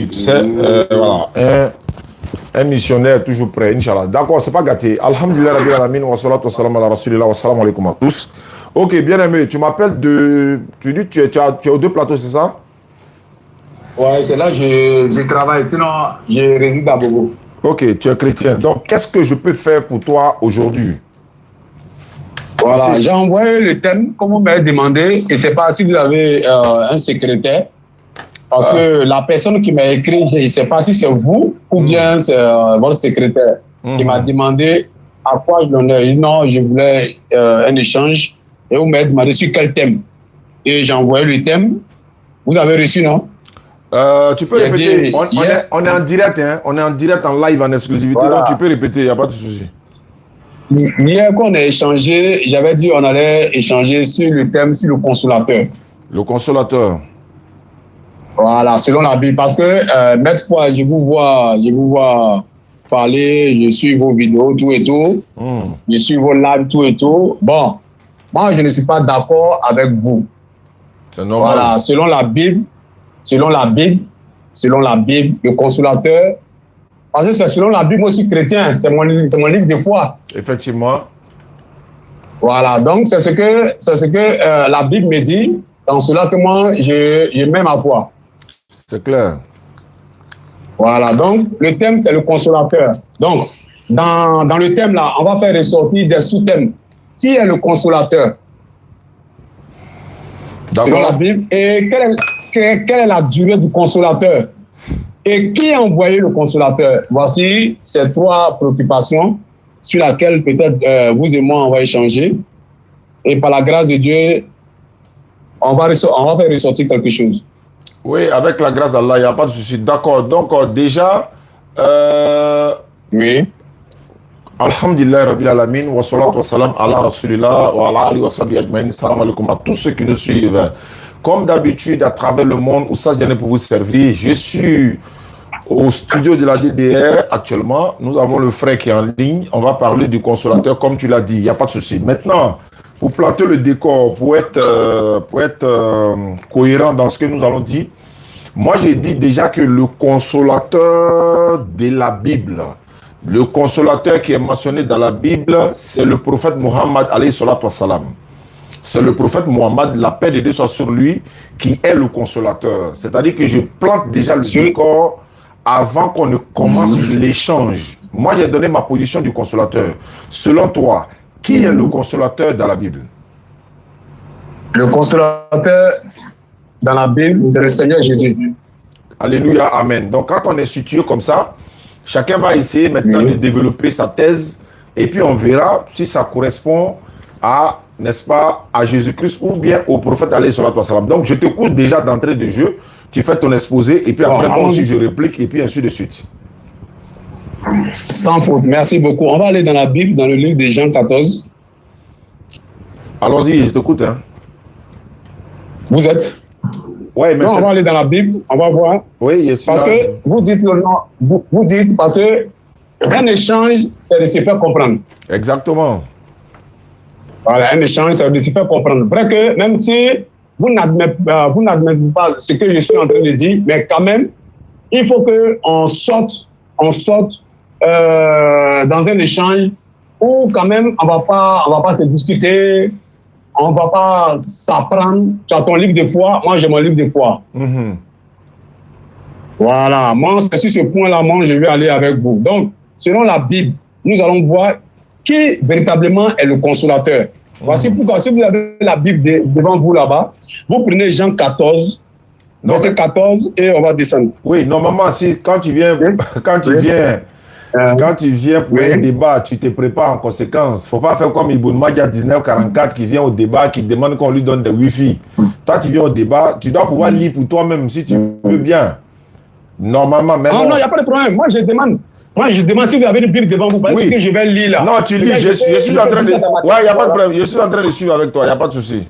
tu sais, voilà, un missionnaire toujours prêt, Inch'Allah. D'accord, c'est pas gâté. Alhamdulillah, Rabbil Alamin, wa salatu wa salam ala rasulillah, wa salam alaikum à tous. Ok, bien aimé, tu m'appelles de... Tu dis que tu es aux deux plateaux, c'est ça? Ouais, c'est là que je travaille, sinon je réside à Bogo. Ok, tu es chrétien. Donc, qu'est-ce que je peux faire pour toi aujourd'hui? Voilà, j'ai envoyé le thème, comme vous m'avez demandé, et c'est pas si vous avez un secrétaire, parce que la personne qui m'a écrit, je ne sais pas si c'est vous ou bien c'est votre secrétaire qui m'a demandé à quoi je donnais. Non, je voulais un échange, et vous m'avez demandé sur quel thème. Et j'ai envoyé le thème. Vous avez reçu, non? Tu peux répéter, on est en direct, hein? On est en direct, en live, en exclusivité, voilà. Donc tu peux répéter, il n'y a pas de souci. Hier qu'on a échangé, j'avais dit on allait échanger sur le thème, sur le consolateur. Le consolateur. Voilà, selon la Bible. Parce que, maintes fois, je vous vois parler, je suis vos vidéos, tout et tout. Je suis vos lives, tout et tout. Bon, moi, je ne suis pas d'accord avec vous. C'est normal. Voilà, selon la Bible, le consolateur, parce que c'est selon la Bible, moi aussi chrétien, c'est mon livre de foi. Effectivement. Voilà, donc c'est ce que la Bible me dit, c'est en cela que moi, je mets ma foi. C'est clair. Voilà, donc le thème, c'est le consolateur. Donc, dans le thème là, on va faire ressortir des sous-thèmes. Qui est le consolateur? Selon la Bible. Et quelle est la durée du consolateur? Et qui a envoyé le consolateur? Voici ces trois préoccupations sur lesquelles peut-être vous et moi, on va échanger. Et par la grâce de Dieu, on va faire ressortir quelque chose. Oui, avec la grâce d'Allah, il n'y a pas de souci. D'accord. Donc, déjà, oui. Alhamdulillah, Rabbil Alamin, wa salatu wa salam ala rasulillah, wa ala alihi wa sahbihi ajma'in, salam alaikum à tous ceux qui nous suivent. Comme d'habitude, à travers le monde, où ça vient pour vous servir, je suis au studio de la DDR actuellement. Nous avons le frère qui est en ligne. On va parler du consolateur, comme tu l'as dit, il n'y a pas de souci. Maintenant, pour planter le décor, pour être cohérent dans ce que nous allons dire, moi j'ai dit déjà que le consolateur de la Bible, le consolateur qui est mentionné dans la Bible, c'est le prophète Mohammed alayhi salatu wassalam. C'est le prophète Mohammed, la paix de Dieu soit sur lui, qui est le consolateur. C'est-à-dire que je plante déjà le décor avant qu'on ne commence l'échange. Moi, j'ai donné ma position du consolateur. Selon toi, qui est le consolateur dans la Bible? Le consolateur dans la Bible, c'est le Seigneur Jésus. Alléluia, amen. Donc, quand on est situé comme ça, chacun va essayer maintenant de développer sa thèse et puis on verra si ça correspond à, n'est-ce pas, à Jésus-Christ ou bien au prophète alayhi salatu wassalam. Donc, je te cours déjà d'entrée de jeu, tu fais ton exposé et puis après, moi aussi, je réplique et puis ainsi de suite. Sans faute, merci beaucoup. On va aller dans la Bible, dans le livre de Jean 14. Allons-y, je t'écoute. Hein. Vous êtes? Ouais, mais non, on va aller dans la Bible, on va voir. Oui, je suis parce là. Que vous dites, non, vous dites parce que un échange, c'est de se faire comprendre. Exactement. Voilà, un échange, c'est de se faire comprendre. Vrai que même si vous n'admettez pas ce que je suis en train de dire, mais quand même, il faut qu'on sorte dans un échange où quand même on va pas se discuter, on va pas s'apprendre. Tu as ton livre de foi, moi j'ai mon livre de foi. Voilà, moi c'est sur ce point-là, moi je vais aller avec vous. Donc, selon la Bible, nous allons voir qui véritablement est le consolateur. Voici pourquoi, si vous avez la Bible devant vous là-bas, vous prenez Jean 14, verset 14 et on va descendre. Oui, normalement, si, quand tu viens pour un débat, tu te prépares en conséquence. Il ne faut pas faire comme Ibn Majah 1944 qui vient au débat, qui demande qu'on lui donne des Wi-Fi. Toi, tu viens au débat, tu dois pouvoir lire pour toi-même si tu veux bien. Normalement, même. Non, il n'y a pas de problème. Moi, je demande si vous avez une Bible devant vous, parce que je vais lire là. Non, tu lis, je suis en train de. Ouais, il n'y a pas de problème. Je suis en train de suivre avec toi, il n'y a pas de souci.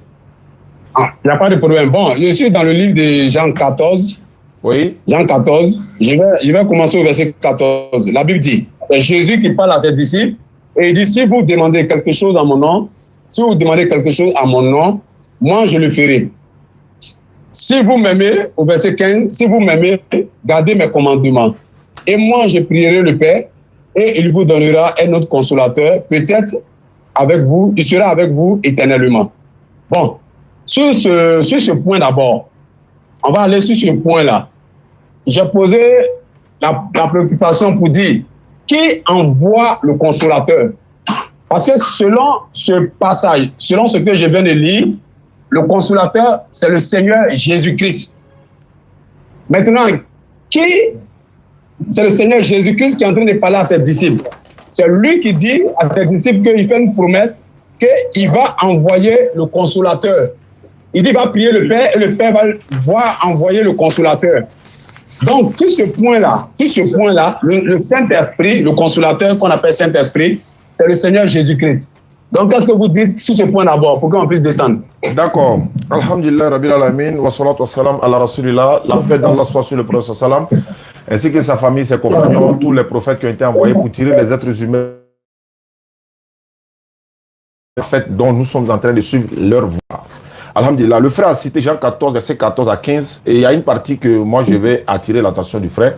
Il n'y a pas de problème. Bon, je suis dans le livre de Jean 14. Oui. Jean 14. Je vais commencer au verset 14. La Bible dit, c'est Jésus qui parle à ses disciples et il dit, si vous demandez quelque chose à mon nom, moi je le ferai. si vous m'aimez, au verset 15, si vous m'aimez, gardez mes commandements. Et moi, je prierai le Père, et il vous donnera un autre consolateur, peut-être avec vous, il sera avec vous éternellement. Bon, sur ce point d'abord, on va aller sur ce point-là. J'ai posé la préoccupation pour dire qui envoie le consolateur. Parce que selon ce passage, selon ce que je viens de lire, le consolateur, c'est le Seigneur Jésus-Christ. Maintenant, c'est le Seigneur Jésus-Christ qui est en train de parler à ses disciples. C'est lui qui dit à ses disciples qu'il fait une promesse qu'il va envoyer le consolateur. Il dit qu'il va prier le Père et le Père va envoyer le consolateur. Donc, sur ce point-là, le Saint-Esprit, le consolateur qu'on appelle Saint-Esprit, c'est le Seigneur Jésus-Christ. Donc, qu'est-ce que vous dites sur ce point d'abord pour qu'on puisse descendre? D'accord. Alhamdulillah, Rabbil Alamin, wa salatu wa salam ala Rasulillah, la paix d'Allah soit sur le prophète sallam, ainsi que sa famille, ses compagnons, tous les prophètes qui ont été envoyés pour tirer les êtres humains dont nous sommes en train de suivre leur voie. Alhamdulillah, le frère a cité Jean 14, verset 14 à 15, et il y a une partie que moi je vais attirer l'attention du frère.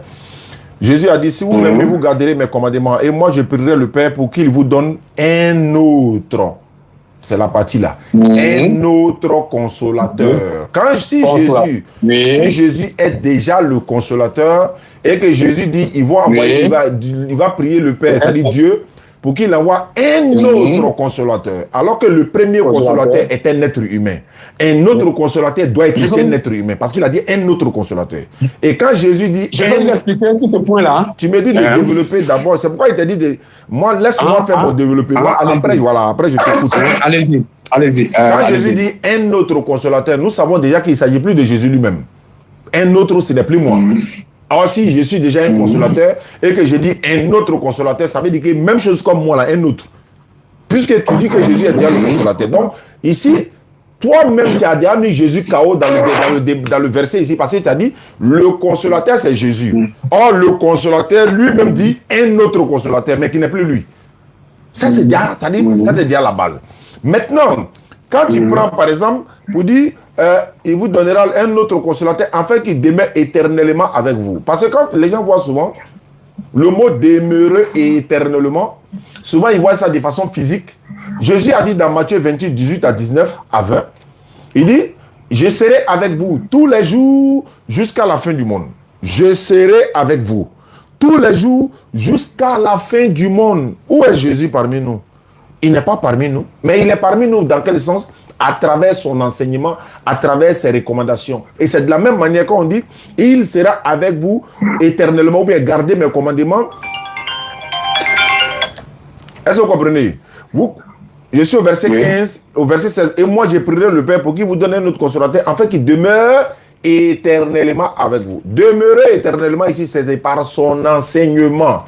Jésus a dit, si vous m'aimez, vous garderez mes commandements, et moi je prierai le Père pour qu'il vous donne un autre. C'est la partie là. Un autre consolateur. Quand si Jésus est déjà le consolateur, et que Jésus dit, il va prier le Père, c'est-à-dire Dieu, pour qu'il envoie un autre consolateur. Alors que le premier consolateur est un être humain. Un autre consolateur doit être aussi un être humain. Parce qu'il a dit un autre consolateur. Et quand Jésus dit... Je vais vous expliquer sur ce point-là. Tu me dis de développer d'abord. C'est pourquoi il t'a dit de... Moi, laisse-moi faire mon développement. Après, je t'écoute. Allez-y. Quand Jésus dit un autre consolateur, nous savons déjà qu'il ne s'agit plus de Jésus lui-même. Un autre, ce n'est plus moi. Alors si je suis déjà un consolateur et que je dis un autre consolateur, ça veut dire que même chose comme moi là, un autre. Puisque tu dis que Jésus est déjà le consolateur. Donc ici, toi-même tu as déjà mis Jésus KO dans le verset ici parce que tu as dit le consolateur c'est Jésus. Or le consolateur lui-même dit un autre consolateur mais qui n'est plus lui. Ça c'est déjà la base. Maintenant, quand tu prends par exemple pour dire il vous donnera un autre consolateur afin qu'il demeure éternellement avec vous. Parce que quand les gens voient souvent le mot demeurer éternellement, souvent ils voient ça de façon physique. Jésus a dit dans Matthieu 28, 18 à 19 à 20, il dit, je serai avec vous tous les jours jusqu'à la fin du monde. Je serai avec vous tous les jours jusqu'à la fin du monde. Où est Jésus parmi nous? Il n'est pas parmi nous, mais il est parmi nous dans quel sens? À travers son enseignement, à travers ses recommandations. Et c'est de la même manière qu'on dit, il sera avec vous éternellement, ou bien gardez mes commandements. Est-ce que vous comprenez? Je suis au verset 15, au verset 16, et moi je prierai le Père pour qu'il vous donne un autre consolateur, afin qu'il demeure éternellement avec vous. Demeurer éternellement ici, c'est par son enseignement.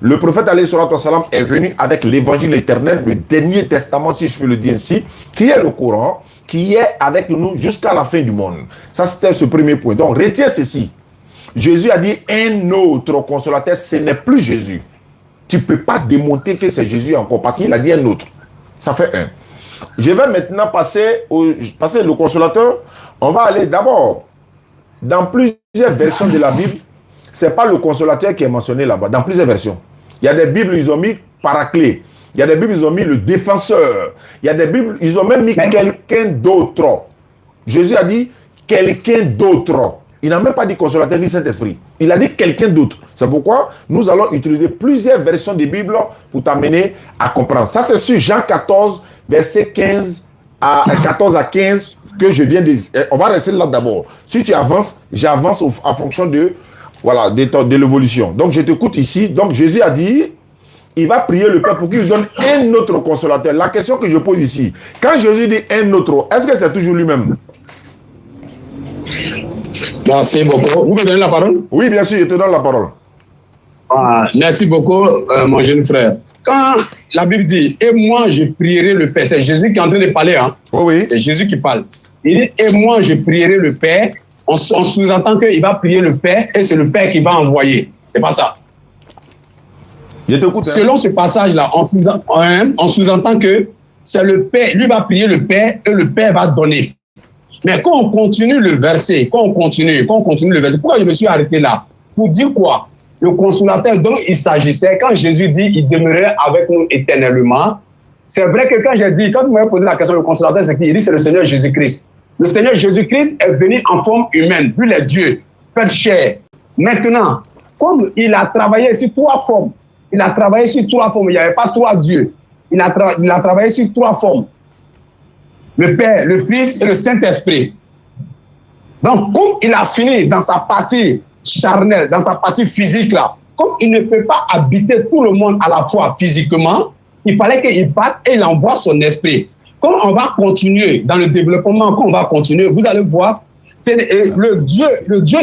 Le prophète alayhi salatu wa salam est venu avec l'évangile éternel, le dernier testament, si je peux le dire ainsi, qui est le Coran, qui est avec nous jusqu'à la fin du monde. Ça, c'était ce premier point. Donc, retiens ceci. Jésus a dit un autre consolateur, ce n'est plus Jésus. Tu ne peux pas démontrer que c'est Jésus encore, parce qu'il a dit un autre. Ça fait un. Je vais maintenant passer le consolateur. On va aller d'abord dans plusieurs versions de la Bible. Ce n'est pas le consolateur qui est mentionné là-bas, dans plusieurs versions. Il y a des Bibles, ils ont mis paraclet. Il y a des Bibles, ils ont mis le défenseur. Il y a des Bibles, ils ont même mis quelqu'un d'autre. Jésus a dit quelqu'un d'autre. Il n'a même pas dit consolateur ni Saint-Esprit. Il a dit quelqu'un d'autre. C'est pourquoi nous allons utiliser plusieurs versions des Bibles pour t'amener à comprendre. Ça, c'est sur Jean 14, verset 14 à 15 que je viens de... On va rester là d'abord. Si tu avances, j'avance en fonction de l'évolution. Donc, je t'écoute ici. Donc, Jésus a dit, il va prier le Père pour qu'il lui donne un autre consolateur. La question que je pose ici, quand Jésus dit un autre, est-ce que c'est toujours lui-même? Merci beaucoup. Vous me donnez la parole? Oui, bien sûr, je te donne la parole. Merci beaucoup, mon jeune frère. Quand la Bible dit, et moi je prierai le Père, c'est Jésus qui est en train de parler. Hein? Oui. C'est Jésus qui parle. Il dit, et moi je prierai le Père. On sous-entend qu'il va prier le Père et c'est le Père qui va envoyer. C'est pas ça. Je t'écoute. Selon ce passage-là, on sous-entend que c'est le Père, lui va prier le Père et le Père va donner. Mais quand on continue le verset, quand on continue le verset, pourquoi je me suis arrêté là? Pour dire quoi? Le consolateur dont il s'agissait, quand Jésus dit il demeurait avec nous éternellement, c'est vrai que quand vous m'avez posé la question, le consolateur, c'est qui? Il dit c'est le Seigneur Jésus-Christ. Le Seigneur Jésus-Christ est venu en forme humaine, lui les dieux, fait chair. Maintenant, comme il a travaillé sur 3 formes, il n'y avait pas 3 dieux. Il a travaillé sur 3 formes. Le Père, le Fils et le Saint-Esprit. Donc, comme il a fini dans sa partie charnelle, dans sa partie physique là, comme il ne peut pas habiter tout le monde à la fois physiquement, il fallait qu'il parte et il envoie son esprit. Quand on va continuer dans le développement, quand on va continuer, vous allez voir, c'est le Dieu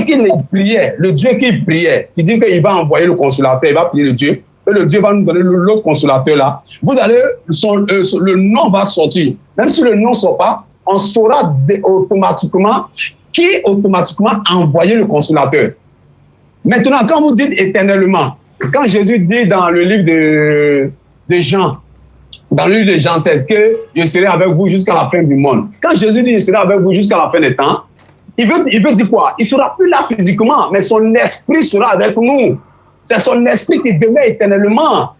qui priait, qui dit qu'il va envoyer le consolateur, il va prier le Dieu, et le Dieu va nous donner l'autre consolateur là. Vous allez, le nom va sortir. Même si le nom ne sort pas, on saura automatiquement qui automatiquement a envoyé le consolateur. Maintenant, quand vous dites éternellement, quand Jésus dit dans le livre de Jean, dans le livre de Jean 16, que je serai avec vous jusqu'à la fin du monde. Quand Jésus dit je serai avec vous jusqu'à la fin des temps, il veut dire quoi? Il ne sera plus là physiquement, mais son esprit sera avec nous. C'est son esprit qui demeure éternellement.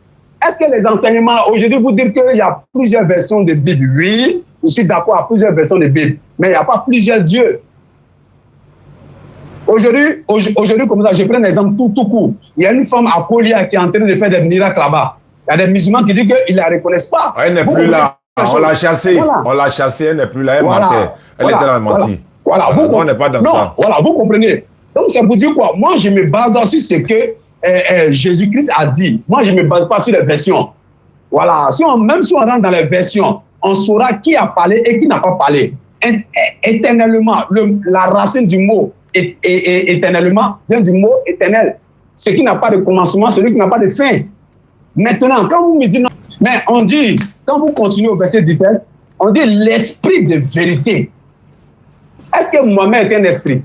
Est-ce que les enseignements, aujourd'hui, vous dites qu'il y a plusieurs versions de Bible? Oui, je suis d'accord à plusieurs versions de Bible, mais il n'y a pas plusieurs dieux. Aujourd'hui, comme ça, je prends un exemple tout court. Il y a une femme à Kolia qui est en train de faire des miracles là-bas. Il y a des musulmans qui disent qu'ils ne la reconnaissent pas. Elle n'est plus là. On l'a chassée. Voilà. On l'a chassée, elle n'est plus là. Elle mentait. Elle était dans la mentie. Voilà. On n'est pas dans ça. Voilà, vous comprenez. Donc, c'est pour dire quoi? Moi, je me base sur ce que Jésus-Christ a dit. Moi, je ne me base pas sur les versions. Voilà. Même si on rentre dans les versions, on saura qui a parlé et qui n'a pas parlé. Éternellement, la racine du mot éternellement vient du mot éternel. Ce qui n'a pas de commencement, celui qui n'a pas de fin. Maintenant, quand vous me dites non, mais on dit, quand vous continuez au verset 17, on dit l'esprit de vérité. Est-ce que Mohamed est un esprit?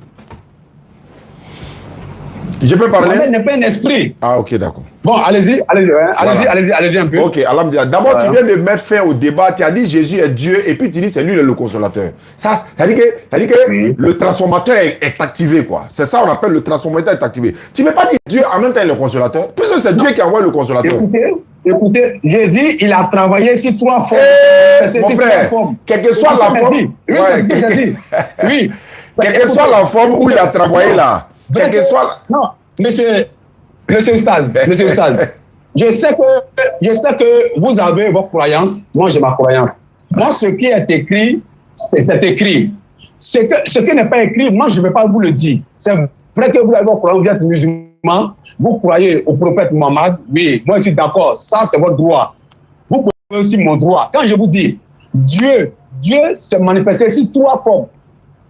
Je peux parler? Mohamed n'est pas un esprit. Ah, ok, d'accord. Bon, allez-y un peu. Ok, d'abord, tu viens de mettre fin au débat. Tu as dit Jésus est Dieu et puis tu dis c'est lui le consolateur. Ça dit que oui. Le transformateur est activé, quoi. C'est ça qu'on appelle le transformateur est activé. Tu ne veux pas dire Dieu en même temps le consolateur, puisque c'est Dieu qui envoie le consolateur. Écoutez, j'ai dit, il a travaillé sur 3 formes. Mon frère, quelle que soit la forme. Oui, quelle que soit la forme où il a travaillé là. Quelle que soit. Non, monsieur Ustaz, je sais que vous avez votre croyance, moi j'ai ma croyance. Moi, ce qui est écrit, c'est écrit. Ce qui n'est pas écrit, moi je ne vais pas vous le dire. C'est vrai que vous avez votre croyance, vous êtes musulman, vous croyez au prophète Mohammed, oui, moi je suis d'accord, ça c'est votre droit. Vous pouvez aussi mon droit. Quand je vous dis, Dieu s'est manifesté sur 3 formes.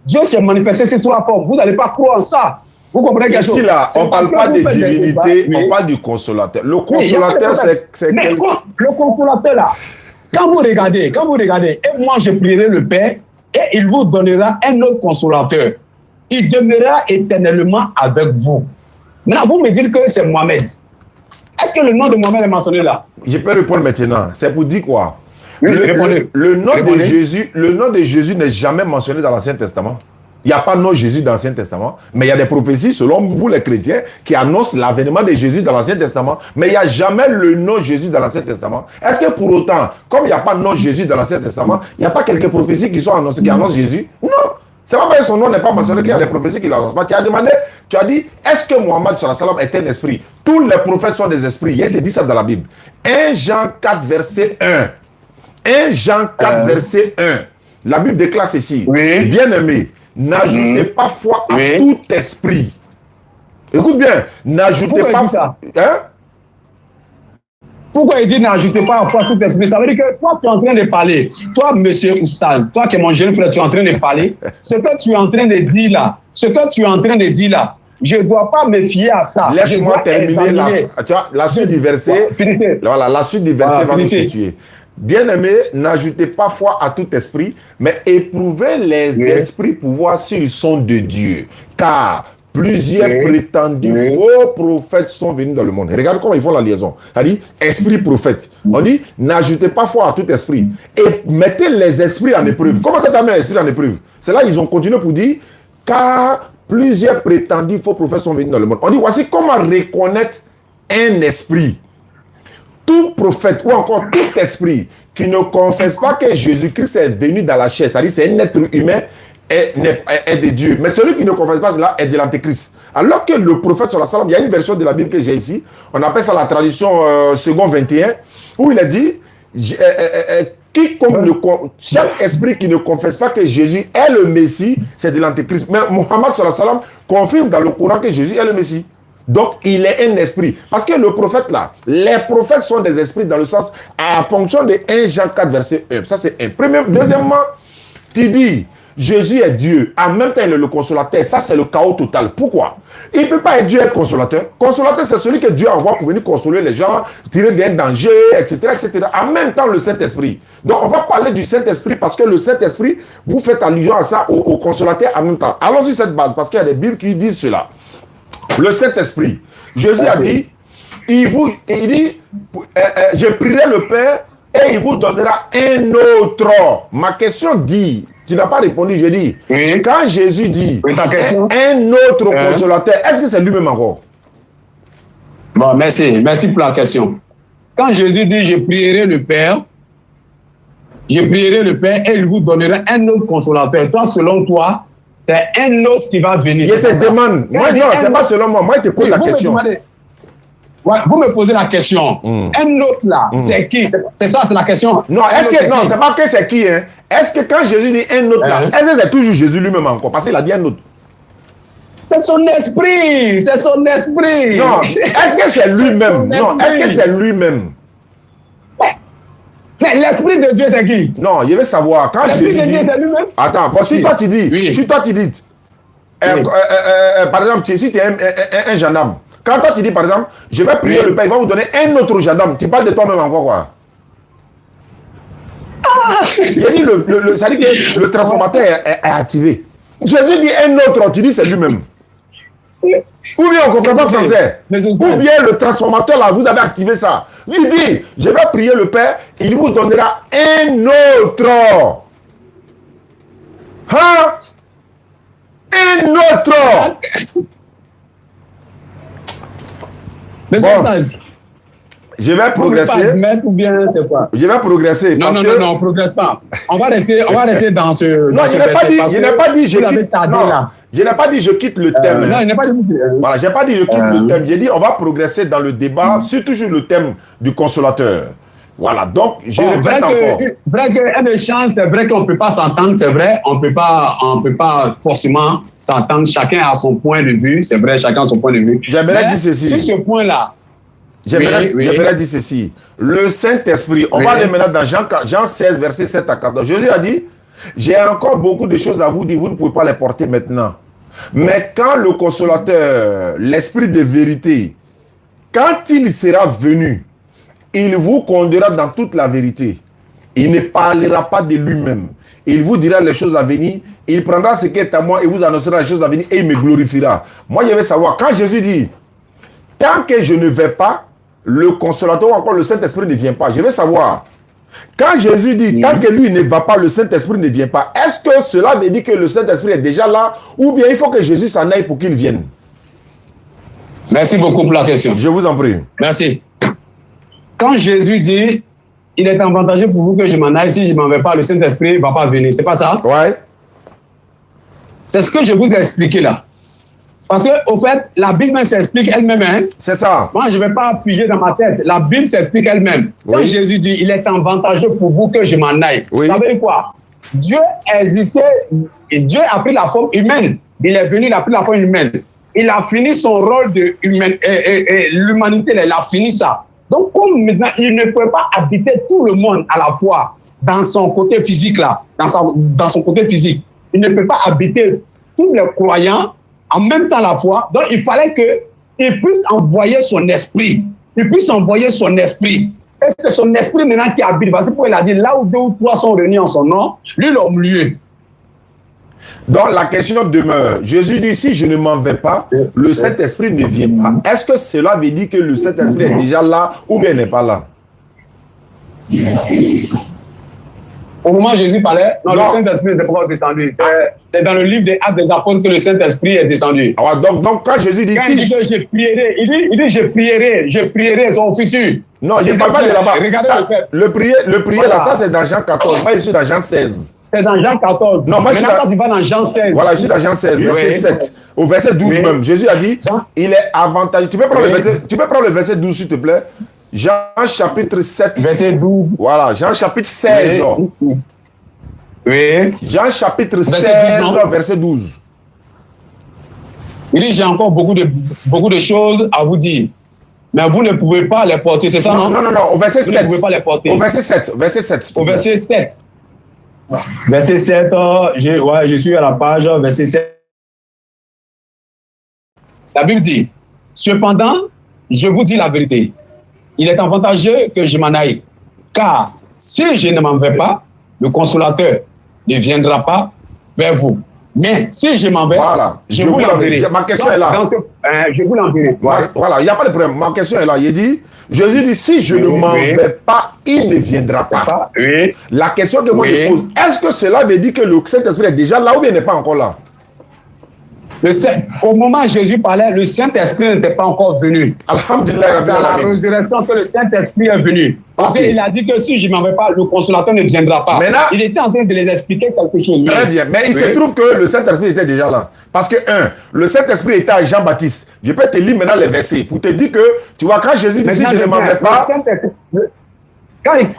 Dieu s'est manifesté sur 3 formes. Vous n'allez pas croire en ça. Vous comprenez quelque chose? Là, on ne parle pas de divinité, on parle du consolateur. Le consolateur, c'est... Mais le consolateur, là, quand vous regardez, et moi je prierai le Père, et il vous donnera un autre consolateur. Il demeurera éternellement avec vous. Maintenant, vous me dites que c'est Mohamed. Est-ce que le nom de Mohamed est mentionné là? Je peux répondre maintenant. C'est pour dire quoi? Oui, le nom de Jésus n'est jamais mentionné dans l'Ancien Testament. Il n'y a pas de nom de Jésus dans l'Ancien Testament, mais il y a des prophéties, selon vous les chrétiens, qui annoncent l'avènement de Jésus dans l'Ancien Testament, mais il n'y a jamais le nom de Jésus dans l'Ancien Testament. Est-ce que pour autant, comme il n'y a pas de nom de Jésus dans l'Ancien Testament, il n'y a pas quelques prophéties qui sont annoncées, qui annoncent Jésus? Non. C'est pas parce que son nom n'est pas mentionné qu'il y a des prophéties qui l'annoncent pas. Tu as demandé, tu as dit, est-ce que Mohammed sallam est un esprit? Tous les prophètes sont des esprits. Il y a dit ça dans la Bible. 1 Jean 4, verset 1. 1 Jean 4, verset 1. La Bible déclare ceci. Oui. Bien-aimé, n'ajoutez pas foi à tout esprit. Écoute bien, n'ajoutez pas foi. Hein? Pourquoi il dit n'ajoutez pas foi à tout esprit? Ça veut dire que toi, tu es en train de parler. Toi, monsieur Oustaz, toi qui es mon jeune frère, tu es en train de parler. Ce que tu es en train de dire là, je ne dois pas me fier à ça. Laisse-moi terminer la suite du verset. Finissez. Voilà, la suite du verset va nous situer. Bien-aimé, n'ajoutez pas foi à tout esprit, mais éprouvez les esprits pour voir s'ils sont de Dieu. Car plusieurs prétendus faux prophètes sont venus dans le monde. Regarde comment ils font la liaison. C'est-à-dire, esprit prophète. On dit, n'ajoutez pas foi à tout esprit. Et mettez les esprits en épreuve. Comment ça t'a mis l'esprit en épreuve? C'est là ils ont continué pour dire, car plusieurs prétendus faux prophètes sont venus dans le monde. On dit, voici comment reconnaître un esprit. Tout prophète ou encore tout esprit qui ne confesse pas que Jésus-Christ est venu dans la chair, c'est-à-dire c'est un être humain, est de Dieu. Mais celui qui ne confesse pas cela est de l'antéchrist. Alors que le prophète, il y a une version de la Bible que j'ai ici, on appelle ça la tradition second 21, où il a dit, chaque esprit qui ne confesse pas que Jésus est le Messie, c'est de l'antéchrist. Mais Mohammed confirme dans le Coran que Jésus est le Messie. Donc, il est un esprit. Parce que le prophète là, les prophètes sont des esprits dans le sens, à fonction de 1 Jean 4, verset 1. Ça, c'est un. Deuxièmement, tu dis, Jésus est Dieu. En même temps, il est le consolateur. Ça, c'est le chaos total. Pourquoi? Il ne peut pas être Dieu être consolateur. Consolateur, c'est celui que Dieu envoie pour venir consoler les gens, tirer d'un danger, etc., etc. En même temps, le Saint-Esprit. Donc, on va parler du Saint-Esprit parce que le Saint-Esprit, vous faites allusion à ça, au consolateur en même temps. Allons sur cette base parce qu'il y a des Bibles qui disent cela. Le Saint-Esprit. Jésus a dit, il dit, je prierai le Père et il vous donnera un autre. Ma question dit, tu n'as pas répondu, je dis, quand Jésus dit un autre consolateur, est-ce que c'est lui-même encore? Bon, merci pour la question. Quand Jésus dit, je prierai le Père et il vous donnera un autre consolateur. Toi, selon toi, c'est un autre qui va venir. Je te demande. Moi, non, c'est pas selon moi. Moi, je te pose la question. Vous me posez la question. Un autre là, c'est qui? C'est ça, c'est la question. Non, c'est pas que c'est qui. Hein. Est-ce que quand Jésus dit un autre là, est-ce que c'est toujours Jésus lui-même encore? Parce qu'il a dit un autre. C'est son esprit. C'est son esprit. Non, est-ce que c'est lui-même? Non, est-ce que c'est lui-même? Mais l'esprit de Dieu, c'est qui? Non, je veux savoir. Quand Jésus dit... Attends, bon, si toi tu dis... par exemple, si tu es un gendarme, quand toi tu dis, par exemple, je vais prier le Père, il va vous donner un autre gendarme, tu parles de toi-même encore, quoi. Il a dit, ça dit que le transformateur est activé. Jésus dit un autre, tu dis c'est lui-même. Ou bien on ne comprend pas français. Ou bien le transformateur là, vous avez activé ça. Il dit, je vais prier le Père, il vous donnera un autre. Hein? Un autre. Mais bon, je vais progresser. Ou bien c'est quoi? Je vais progresser. Non, on ne progresse pas. On va rester dans ce. Non, je n'ai pas dit, je quitte. Je n'ai pas dit je quitte le thème. Non, il n'est pas dit. Voilà, je n'ai pas dit je quitte le thème. J'ai dit on va progresser dans le débat sur toujours le thème du consolateur. Voilà, donc je répète encore. Vrai qu'un échange, c'est vrai qu'on ne peut pas s'entendre, c'est vrai, on peut pas forcément s'entendre. Chacun a son point de vue, c'est vrai, chacun a son point de vue. J'aimerais dire ceci. Sur ce point-là. J'aimerais dire ceci. Le Saint-Esprit, on va aller maintenant dans Jean 16, verset 7 à 14. Jésus a dit, j'ai encore beaucoup de choses à vous dire, vous ne pouvez pas les porter maintenant. Mais quand le consolateur, l'esprit de vérité, quand il sera venu, il vous conduira dans toute la vérité. Il ne parlera pas de lui-même. Il vous dira les choses à venir. Il prendra ce qui est à moi et vous annoncera les choses à venir et il me glorifiera. Moi, je veux savoir, quand Jésus dit, tant que je ne vais pas, le consolateur ou encore le Saint-Esprit ne vient pas. Je veux savoir, quand Jésus dit, tant que lui ne va pas, le Saint-Esprit ne vient pas, est-ce que cela veut dire que le Saint-Esprit est déjà là ou bien il faut que Jésus s'en aille pour qu'il vienne? Merci beaucoup pour la question. Je vous en prie. Merci. Quand Jésus dit, il est avantageux pour vous que je m'en aille, si je ne m'en vais pas, le Saint-Esprit ne va pas venir. C'est pas ça? Ouais. C'est ce que je vous ai expliqué là. Parce qu'au fait, la Bible s'explique elle-même. Hein? C'est ça. Moi, je ne vais pas appuyer dans ma tête. La Bible s'explique elle-même. Quand Jésus dit, il est avantageux pour vous que je m'en aille. Ça veut dire quoi? Dieu existait, et Dieu a pris la forme humaine. Il est venu, il a pris la forme humaine. Il a fini son rôle de l'humanité, il a fini ça. Donc, comme maintenant, il ne peut pas habiter tout le monde à la fois dans son côté physique là, dans son côté physique. Il ne peut pas habiter tous les croyants en même temps à la fois. Donc, il fallait qu'il puisse envoyer son esprit. Il puisse envoyer son esprit. Et c'est son esprit maintenant qui habite. Parce qu'il a dit, là où 2 ou 3 sont réunis en son nom, lui, il est au milieu. Donc la question demeure. Jésus dit, si je ne m'en vais pas, le Saint-Esprit ne vient pas. Est-ce que cela veut dire que le Saint-Esprit est déjà là ou bien n'est pas là? Au moment où Jésus parlait, non, Non. le Saint-Esprit n'était pas encore descendu. C'est dans le livre des Actes des Apôtres que le Saint-Esprit est descendu. Ah, donc quand Jésus dit, Quand si il dit que je prierai, il dit je prierai son futur. non, je ne parle pas de là-bas. Regardez Ça, le fait. le prier Voilà. là, ça c'est dans Jean 14. Moi, je suis dans Jean 16. C'est dans Jean 14. Non, moi, je suis Maintenant, dans- quand tu vas dans Jean 16, Voilà, je suis dans Jean 16, verset Oui. 7. Au verset 12 Oui. même. Jésus a dit, Jean- il est avantageux. Tu peux prendre, Oui. tu peux prendre le verset 12, s'il te plaît. Jean chapitre 7. verset 12. Voilà, Jean chapitre 16. Oui. Oui. Jean chapitre Verset 16, 12, non? verset 12. Il dit, j'ai encore beaucoup de choses à vous dire. Mais vous ne pouvez pas les porter, c'est ça, Non, non? non, non, au verset Vous 7. ne pouvez pas les porter. Au verset 7, verset 7. s'il te Au plaît. verset 7. Verset 7, je suis à la page, verset 7. La Bible dit, cependant, je vous dis la vérité. Il est avantageux que je m'en aille. Car si je ne m'en vais pas, le consolateur ne viendra pas vers vous. Mais si je m'en vais, Voilà. je vous l'enverrai. Ma question est là. Je vous l'enverrai. Voilà, il n'y a pas de problème. Ma question est là. Il dit, Jésus dit, si je ne Oui, m'en oui. vais pas, il ne viendra pas. Oui. La question que moi Oui. je pose, est-ce que cela veut dire que le Saint-Esprit est déjà là ou bien n'est pas encore là? Au moment où Jésus parlait, le Saint-Esprit n'était pas encore venu. Alhamdulillah. Dans la résurrection que le Saint-Esprit est venu. Parce Ok. qu'il a dit que si je ne m'en vais pas, le consolateur ne viendra pas. Maintenant- Il était en train de les expliquer quelque chose. Très bien, mais il se Oui. trouve que le Saint-Esprit était déjà là. Parce que, le Saint-Esprit était à Jean-Baptiste. Je peux te lire maintenant les versets pour te dire que, tu vois, quand Jésus dit, si je ne m'en vais le pas, Saint-Esprit-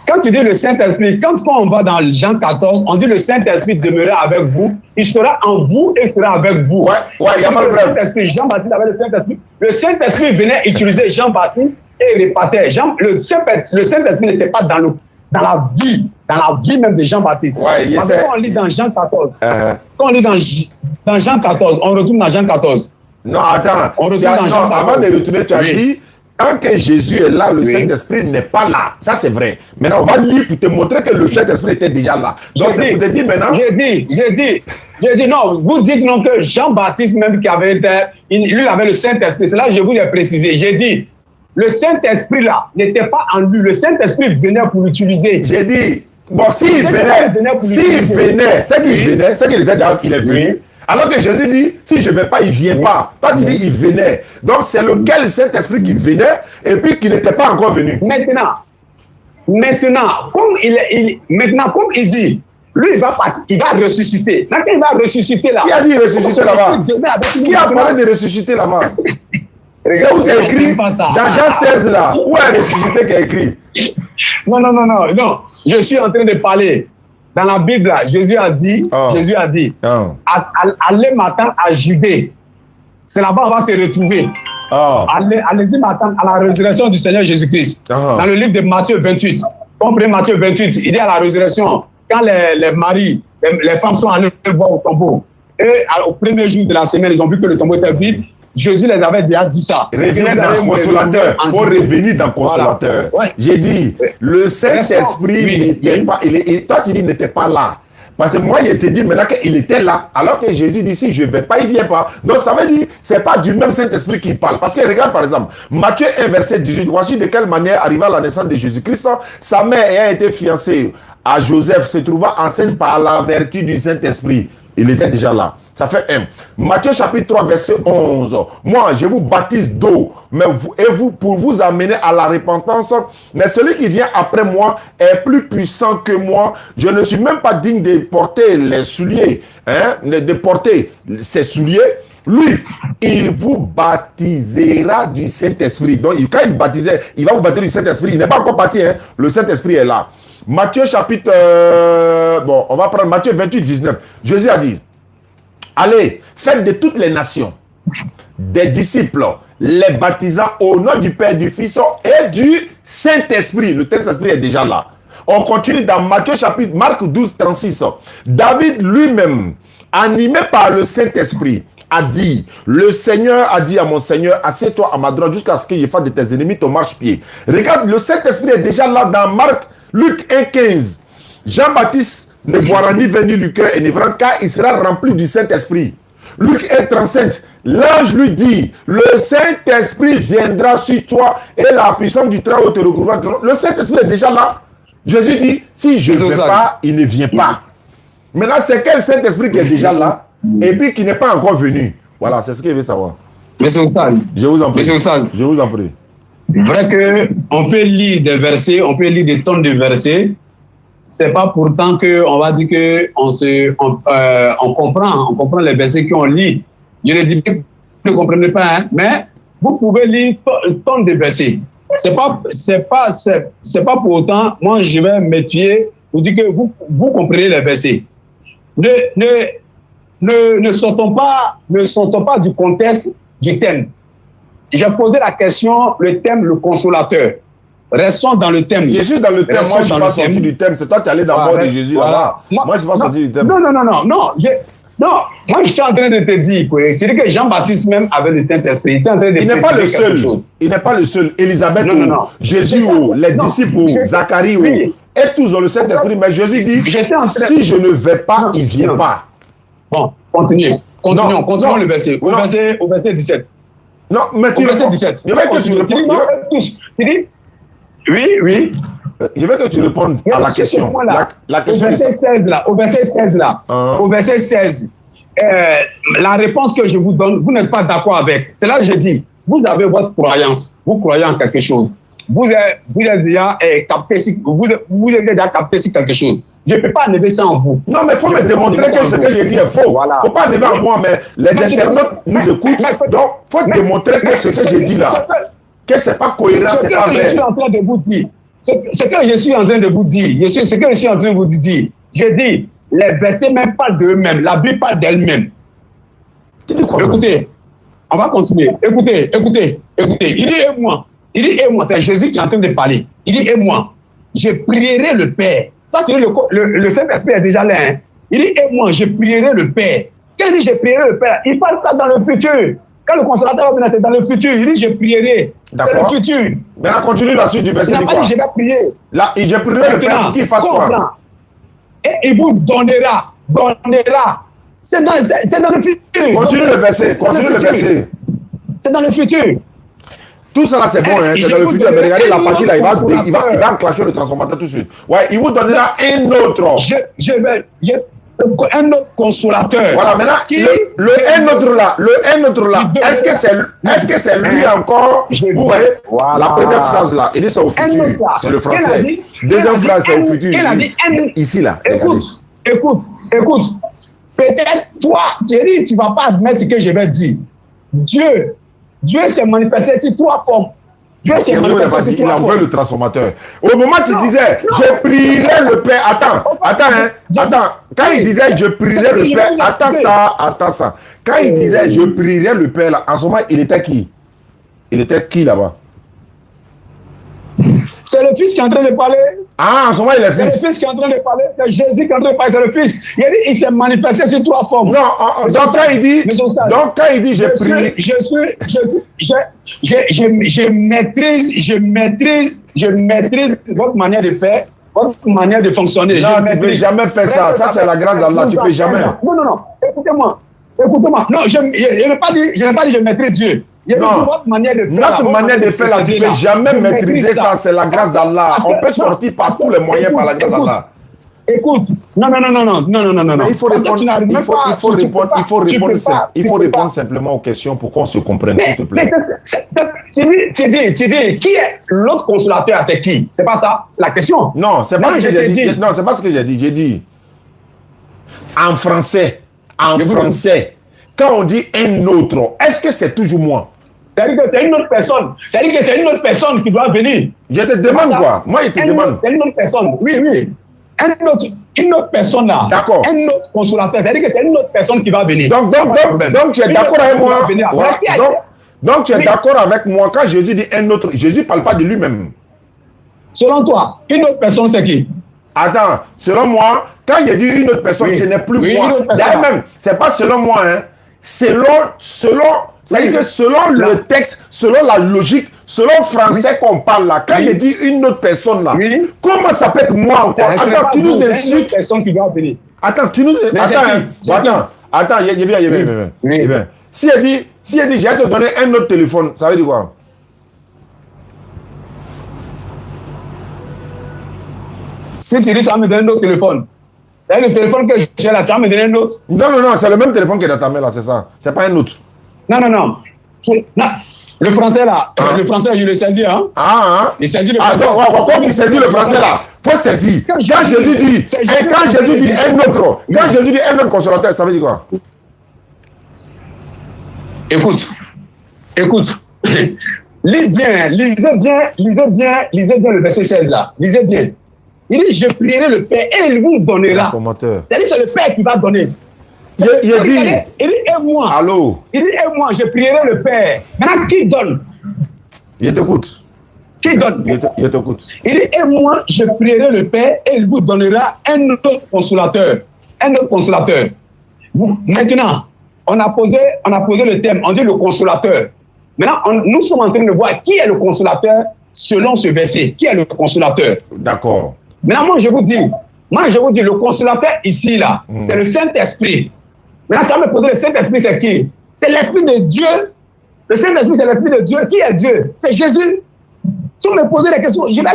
quand tu dis le Saint-Esprit, quand on va dans Jean 14, on dit le Saint-Esprit demeurera avec vous, il sera en vous et il sera avec vous. Ouais, il y a pas de le problème. Saint-Esprit, Jean-Baptiste avait le Saint-Esprit. Le Saint-Esprit venait utiliser Jean-Baptiste et repartait. Le Saint-Esprit n'était pas dans la vie même de Jean-Baptiste. Ouais, il Parce essaie- que quand on lit dans Jean 14, Euh, quand on lit dans Jean 14, on retourne dans Jean 14. non, attends. On retourne Tu as- dans Jean non, avant 14. de retourner, tu as Oui. dit, tant que Jésus est là, le Oui. Saint-Esprit n'est pas là. Ça, c'est vrai. Maintenant, on va lire pour te montrer que le Saint-Esprit était déjà là. Donc, c'est pour te dire maintenant. J'ai dit, non, vous dites non que Jean-Baptiste même qui avait été, lui il avait le Saint-Esprit. C'est là que je vous ai précisé. J'ai dit, le Saint-Esprit là n'était pas en lui. Le Saint-Esprit venait pour l'utiliser. J'ai dit, bon, s'il C'est qu'il venait venait, pour s'il l'utiliser. venait, c'est qu'il venait, c'est qu'il était déjà, il est venu. Oui. Alors que Jésus dit, si je ne vais pas, il ne vient pas. Toi, tu dis, il venait. Donc, c'est lequel Saint-Esprit qui venait et puis qui n'était pas encore venu. Maintenant, comme il dit, lui, il va partir, il va ressusciter. Quand il va ressusciter là. Qui a dit ressusciter là-bas? Qui Qui a parlé de ressusciter là-bas? C'est où c'est écrit? Dans Jean 16 là. Où est ressuscité qui est écrit? Non. Je suis en train de parler. Dans la Bible, là, Jésus a dit, Ah. allez m'attendre à Judée. C'est là-bas qu'on va se retrouver. Ah. Allez-y m'attendre à la résurrection du Seigneur Jésus-Christ. Ah. Dans le livre de Matthieu 28. Comprenez Matthieu 28, il dit à la résurrection, quand les maris, les femmes sont allées voir au tombeau, et au premier jour de la semaine, ils ont vu que le tombeau était vide, Jésus les avait déjà dit ça. Reviens dans le consolateur. Il faut revenir dans le consolateur. Voilà. Ouais. J'ai dit, le Saint-Esprit n'était pas. Toi, tu dis n'était pas là. Parce que moi, il te dit maintenant qu'il était là. Alors que Jésus dit, si je ne vais pas, il ne vient pas. Donc, ça veut dire, ce n'est pas du même Saint-Esprit qui parle. Parce que regarde, par exemple, Matthieu 1, verset 18. Voici de quelle manière arriva la naissance de Jésus-Christ. Sa mère ayant été fiancée à Joseph se trouva enceinte par la vertu du Saint-Esprit. Il était déjà là. Ça fait 1. Matthieu chapitre 3, verset 11. Moi, je vous baptise d'eau, pour vous amener à la repentance. Mais celui qui vient après moi est plus puissant que moi. Je ne suis même pas digne de porter les souliers, de porter ses souliers. Lui, il vous baptisera du Saint-Esprit. Donc, quand il baptisait, il va vous baptiser du Saint-Esprit. Il n'est pas encore parti, hein. Le Saint-Esprit est là. Matthieu chapitre... on va prendre Matthieu 28, 19. Jésus a dit, allez, faites de toutes les nations des disciples, les baptisant au nom du Père, du Fils et du Saint-Esprit. Le Saint-Esprit est déjà là. On continue dans Matthieu chapitre, Marc 12, 36. David lui-même, animé par le Saint-Esprit, a dit, le Seigneur a dit à mon Seigneur, assieds-toi à ma droite jusqu'à ce que je fasse de tes ennemis ton marchepied. Regarde, le Saint-Esprit est déjà là dans Luc 1, 15. Jean-Baptiste ne boira ni vin ni liqueur et n'ivrogne, car il sera rempli du Saint-Esprit. Luc 1,37, l'ange lui dit, le Saint-Esprit viendra sur toi et la puissance du Très-Haut te recouvrira. Le Saint-Esprit est déjà là. Jésus dit, si je ne vais pas, il ne vient pas. Maintenant, c'est quel Saint-Esprit qui est déjà là et puis qui n'est pas encore venu? Voilà, c'est ce qu'il veut savoir. Monsieur Oustaz, Je vous en prie. Monsieur Oustaz, Je vous en prie. vrai qu'on peut lire des versets, on peut lire des tonnes de versets. C'est pas pourtant qu'on va dire qu'on comprend les versets qu'on lit. Je ne dis pas que vous ne comprenez pas, hein, mais vous pouvez lire tonnes de versets. C'est pas pour autant, moi je vais me fier pour dire que vous comprenez les versets. Ne sortons pas du contexte du thème. J'ai posé la question, le thème, le consolateur. Restons dans le thème. Je suis dans le thème. Moi, je suis pas sorti du thème. C'est toi qui allais dans le bord de Jésus là-bas. Moi, je suis pas sorti du thème. Non. Moi, je suis en train de te dire, tu dis que Jean-Baptiste même avait le Saint-Esprit. Il n'est pas le seul. Il n'est pas le seul. Élisabeth, Jésus, les disciples, Zacharie, et tous ont le Saint-Esprit. Mais Jésus dit, si je ne vais pas, il ne vient pas. Bon, continuons le verset. Au verset 17. Non, mais tu verset 17. Je veux que tu répondes. Tu dis oui. Je veux que tu répondes à la question. La question au verset 16 là. Au verset 16. La réponse que je vous donne, vous n'êtes pas d'accord avec. C'est là que je dis, vous avez votre croyance. Vous croyez en quelque chose. Vous êtes déjà capté sur quelque chose. Je ne peux pas enlever ça en vous. Non, mais il faut me démontrer que ce que j'ai dit est faux. Il ne faut pas enlever en moi, mais les internautes nous écoutent. Donc, il faut démontrer que ce que j'ai dit là, que ce n'est pas cohérent, c'est pas vrai. Je suis en train de vous dire. Ce que je suis en train de vous dire. J'ai dit, les versets même parlent d'eux-mêmes. La Bible parle d'elle-même. Écoutez, on va continuer. Écoutez. Il dit, et moi, c'est Jésus qui est en train de parler. Il dit, et moi, je prierai le Père. Toi, tu dis, le Saint-Esprit est déjà là. Hein? Il dit, et moi, je prierai le Père. Quand il dit, je prierai le Père, il parle ça dans le futur. Quand le consolateur va venir, c'est dans le futur. Il dit, je prierai. C'est le futur. Maintenant, continue la suite du verset. Il n'a pas dit, je vais prier. Là, je prierai le Père pour qu'il fasse quoi? Et il vous donnera. C'est dans le futur. Continue le verset. C'est dans le futur. Tout ça là, c'est bon, hein, c'est dans le futur. Mais regardez la partie là, il va enclencher le transformateur tout de suite. Ouais, il vous donnera un autre. Un autre consolateur. Voilà, maintenant, un autre là, est-ce que c'est lui encore? Vous voyez, la première phrase là, il dit c'est au futur, c'est le français. Deuxième phrase, c'est au futur. Ici là, écoute. Peut-être toi, Thierry, tu ne vas pas admettre ce que je vais dire. Dieu s'est manifesté sous trois formes. Il a envoyé le transformateur. Au moment où tu disais, je prierai le Père. Attends. Quand il disait, je prierai le Père, attends ça. Quand il disait, je prierai le Père, là, en ce moment, il était qui? Il était qui là-bas? C'est le Fils qui est en train de parler. Ah, en ce moment, il est Fils. C'est le Fils qui est en train de parler. C'est Jésus qui est en train de parler. C'est le Fils. Il s'est manifesté sur trois formes. Non, donc quand il dit, je prie. Je maîtrise votre manière de faire, votre manière de fonctionner. Non, tu ne peux jamais faire ça. Ça, c'est la grâce d'Allah. Tu ne peux jamais. Non. Écoutez-moi. Non, je n'ai pas dit je maîtrise Dieu. Votre manière de faire. Notre manière de faire là, tu ne peux jamais maîtriser ça. C'est la grâce d'Allah. On peut sortir par tous les moyens par la grâce d'Allah. Écoute, non. Mais il faut répondre simplement aux questions pour qu'on se comprenne, s'il te plaît. Tu dis, qui est l'autre consolateur? C'est qui? C'est pas ça? C'est la question. Non, c'est pas ce que j'ai dit. Non, c'est pas ce que j'ai dit. J'ai dit, en français, quand on dit un autre, est-ce que c'est toujours moi? C'est-à-dire que c'est une autre personne. C'est-à-dire que c'est une autre personne qui doit venir. Je te demande quoi? Moi, je te demande. C'est une autre personne. Oui. Une autre personne là. D'accord. Un autre consolateur. C'est-à-dire que c'est une autre personne qui va venir. Donc tu es d'accord avec moi. Voilà. Donc tu es d'accord avec moi quand Jésus dit un autre. Jésus ne parle pas de lui-même. Selon toi, une autre personne, c'est qui? Attends, selon moi, quand il dit une autre personne, ce n'est plus moi. D'ailleurs même, ce n'est pas selon moi, hein. c'est-à-dire que selon le texte, selon la logique, selon le français qu'on parle là, quand il dit une autre personne là, comment ça peut être moi encore? Attends, tu nous insultes. Personne qui doit venir. Attends, tu nous attends, il vient. Si elle dit, j'ai te donner un autre téléphone, ça veut dire quoi? Si tu dis tu vas me donner un autre téléphone, c'est le téléphone que j'ai là, tu vas me donner un autre? Non, c'est le même téléphone qui est dans ta main là, c'est ça. C'est pas un autre. Non. Le français là, le français, je le saisis, hein? Il saisit le français. Comme il saisit le français là, faut saisir. Quand Jésus dit un autre consolateur, ça veut dire quoi? Écoute. Lisez bien le verset 16 là. Lisez bien. Il dit, je prierai le Père et il vous donnera. C'est-à-dire, c'est le Père qui va donner. Il dit, et moi. Allô? Il dit, et moi, je prierai le Père. Maintenant, qui donne? Il t'écoute. Qui donne? Il t'écoute. Il dit, et moi, je prierai le Père et il vous donnera un autre consolateur. Maintenant, on a posé le thème, on dit le consolateur. Maintenant, nous sommes en train de voir qui est le consolateur selon ce verset. Qui est le consolateur? D'accord. Maintenant, moi, je vous dis, le consolateur ici, là, c'est le Saint-Esprit. Maintenant, tu vas me poser le Saint-Esprit, c'est qui? C'est l'Esprit de Dieu. Le Saint-Esprit, c'est l'Esprit de Dieu. Qui est Dieu? C'est Jésus. Si vous me posez des questions, je vais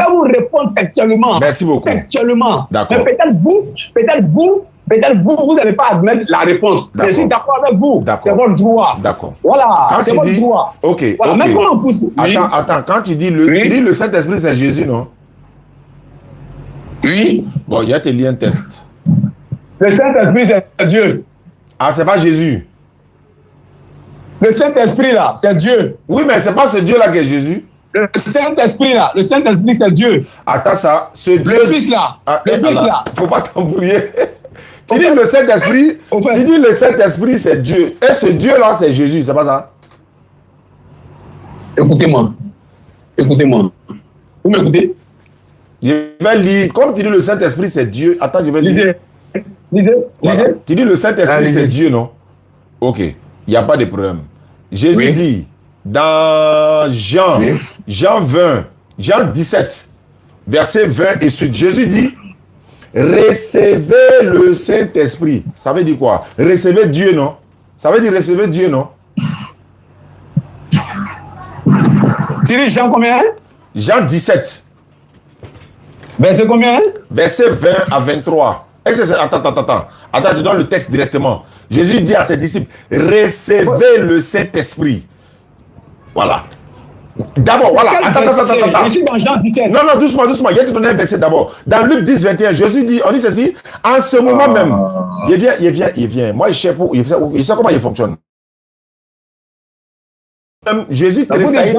vous répondre textuellement. Merci beaucoup. Textuellement. D'accord. Mais peut-être vous n'allez pas admettre la réponse. Je suis d'accord avec vous. C'est votre droit. D'accord. Voilà, c'est votre droit. Ok. Voilà, maintenant on pousse. Attends, quand tu dis le Saint-Esprit, c'est Jésus, non? Oui. Bon, il y a tes liens test. Le Saint-Esprit, c'est Dieu. Ah, c'est pas Jésus. Le Saint-Esprit, là, c'est Dieu. Oui, mais c'est pas ce Dieu-là qui est Jésus. Le Saint-Esprit, là, c'est Dieu. Attends ça, ce Dieu... Le Fils, là. Le Fils, là. Faut pas t'embrouiller. Tu dis le Saint-Esprit, c'est Dieu. Et ce Dieu-là, c'est Jésus, c'est pas ça? Écoutez-moi. Vous m'écoutez? Je vais lire. Comme tu dis le Saint-Esprit, c'est Dieu. Attends, je vais lire. Lisez. Tu dis le Saint-Esprit, c'est Dieu, non? Ok, il n'y a pas de problème. Jésus dit dans Jean 20, Jean 17, verset 20 et suite, Jésus dit, recevez le Saint-Esprit. Ça veut dire quoi? Recevez Dieu, non? Ça veut dire recevez Dieu, non? Tu dis Jean combien? Jean 17. Verset combien? Verset 20 à 23. Attends, je donne le texte directement. Jésus dit à ses disciples, recevez le Saint-Esprit. Voilà. D'abord, voilà. Attends. Je suis dans Jean 17. Non, doucement. Il y a te donner un verset d'abord. Dans Luc 10, 21, Jésus dit, on dit ceci, en ce moment même, il vient. Moi, je sais comment il fonctionne. Jésus tressaillit.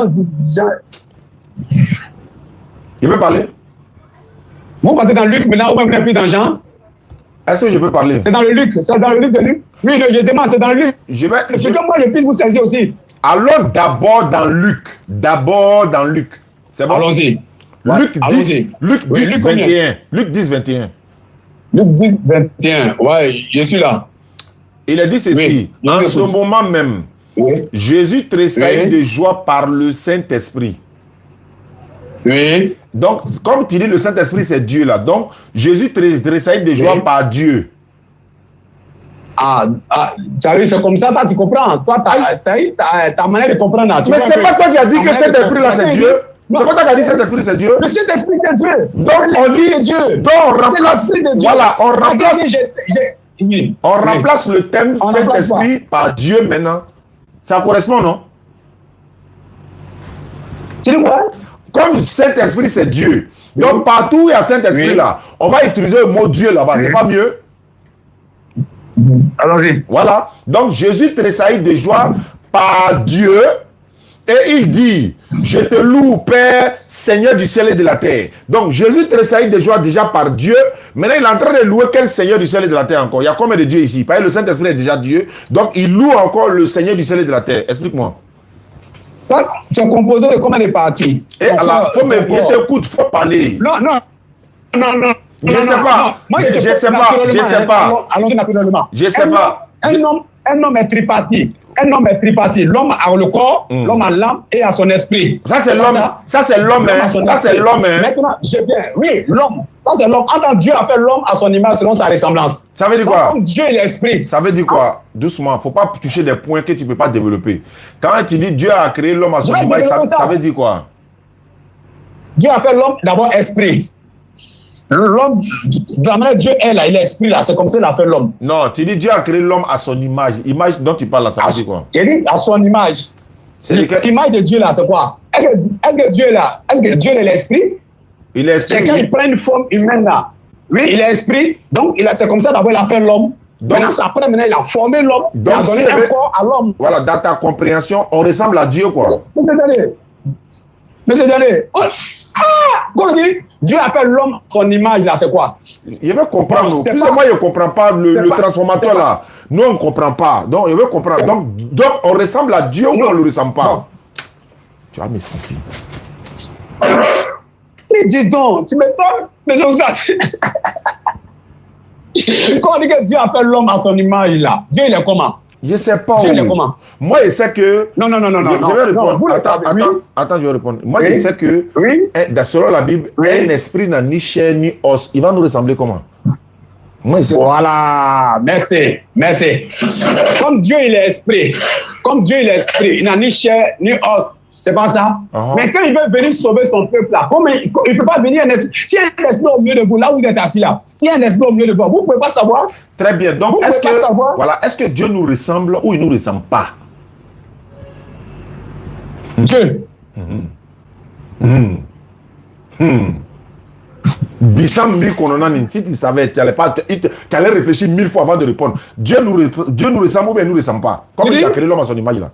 Il veut parler? Vous partez dans Luc maintenant ou même plus dans Jean? Est-ce que je peux parler? C'est dans le Luc. De Luc. Oui, je demande, c'est dans le Luc. Que moi, je puisse vous saisir aussi. Allons d'abord dans Luc. C'est bon? Allons-y. Luc 10, 21. Luc 10, 21. Ouais, je suis là. Il a dit ceci. En ce moment même, Jésus tressaillit de joie par le Saint-Esprit. Oui. Donc, comme tu dis, le Saint-Esprit, c'est Dieu là. Donc, Jésus tressaillit de joie par Dieu. C'est comme ça, tu comprends. Toi, ta manière de comprendre. Mais c'est pas toi qui as dit que cet esprit-là, c'est Dieu. C'est pas toi qui as dit que cet esprit, c'est Dieu. Le Saint-Esprit, c'est Dieu. Donc, on lit Dieu. Donc, on remplace. Voilà, on remplace le thème Saint-Esprit par Dieu maintenant. Ça correspond, non? Tu dis quoi? Comme Saint-Esprit, c'est Dieu. Donc, partout où il y a Saint-Esprit là, on va utiliser le mot Dieu là-bas. C'est pas mieux? Allons-y. Voilà. Donc, Jésus tressaillit de joie par Dieu et il dit, je te loue, Père, Seigneur du ciel et de la terre. Donc, Jésus tressaillit de joie déjà par Dieu. Maintenant, il est en train de louer quel Seigneur du ciel et de la terre encore? Il y a combien de dieux ici? Parce que le Saint-Esprit est déjà Dieu. Donc, il loue encore le Seigneur du ciel et de la terre. Explique-moi. Tu as composé de combien de parties? Et alors, il faut parler. Non. Je sais pas. Allons-y naturellement. Je sais pas. Un homme un homme est tripartite. Un homme est tripartite. L'homme a le corps, l'homme a l'âme et a son esprit. Ça, c'est l'homme. Ça, c'est l'homme. Ça, c'est l'homme. Maintenant, oui, l'homme. Ça, c'est l'homme. En tant que Dieu a fait l'homme à son image selon sa ressemblance. Ça veut dire quoi? Comme Dieu est l'esprit. Ça veut dire quoi? Doucement. Il ne faut pas toucher des points que tu ne peux pas développer. Quand tu dis Dieu a créé l'homme à son image, ça veut dire quoi? Dieu a fait l'homme d'abord esprit. L'homme, de la manière Dieu est là, il est esprit là, c'est comme ça qu'il a fait l'homme. Non, tu dis Dieu a créé l'homme à son image. Image dont tu parles là, ça veut dire quoi? Il dit à son image. L'image de Dieu là, c'est quoi? Est-ce que Dieu est là? Est-ce que Dieu est l'esprit? Il est esprit. C'est quand il prend une forme humaine là. Oui, il est esprit. Donc, c'est comme ça d'abord il a fait l'homme. Maintenant, il a formé l'homme. Il a donné un corps à l'homme. Voilà, dans ta compréhension, on ressemble à Dieu quoi. Monsieur Daniel. Quand on dit Dieu appelle l'homme son image là, c'est quoi? Je veux comprendre. Plus ou moins, je ne comprends pas le transformateur là. Nous, on ne comprend pas. Donc, je veux comprendre. Donc, on ressemble à Dieu ou on ne le ressemble pas? Tu as me senti. Mais dis donc, tu m'étonnes. Mais je quand on dit que Dieu appelle l'homme à son image là, Dieu il est comment? Je ne sais pas. Dieu il est comment? Moi, je sais que... Non. Je vais répondre. Attends, je vais répondre. Moi, je sais que, selon la Bible, un esprit n'a ni chair ni os. Il va nous ressembler comment? Moi, je sais. Voilà, merci. Comme Dieu il est esprit, il n'a ni chair ni os. C'est pas ça. Mais quand il veut venir sauver son peuple là, il ne peut pas venir un esprit. S'il y a un esprit au milieu de vous, là où vous êtes assis là, s'il y a un esprit au milieu de vous, vous ne pouvez pas savoir. Très bien. Donc, est-ce que Dieu nous ressemble ou il ne nous ressemble pas? Dieu. Bissam Mikononan, si tu savais, tu allais réfléchir 1000 fois avant de répondre. Dieu nous ressemble ou bien il ne nous ressemble pas? Comme il a créé l'homme à son image là.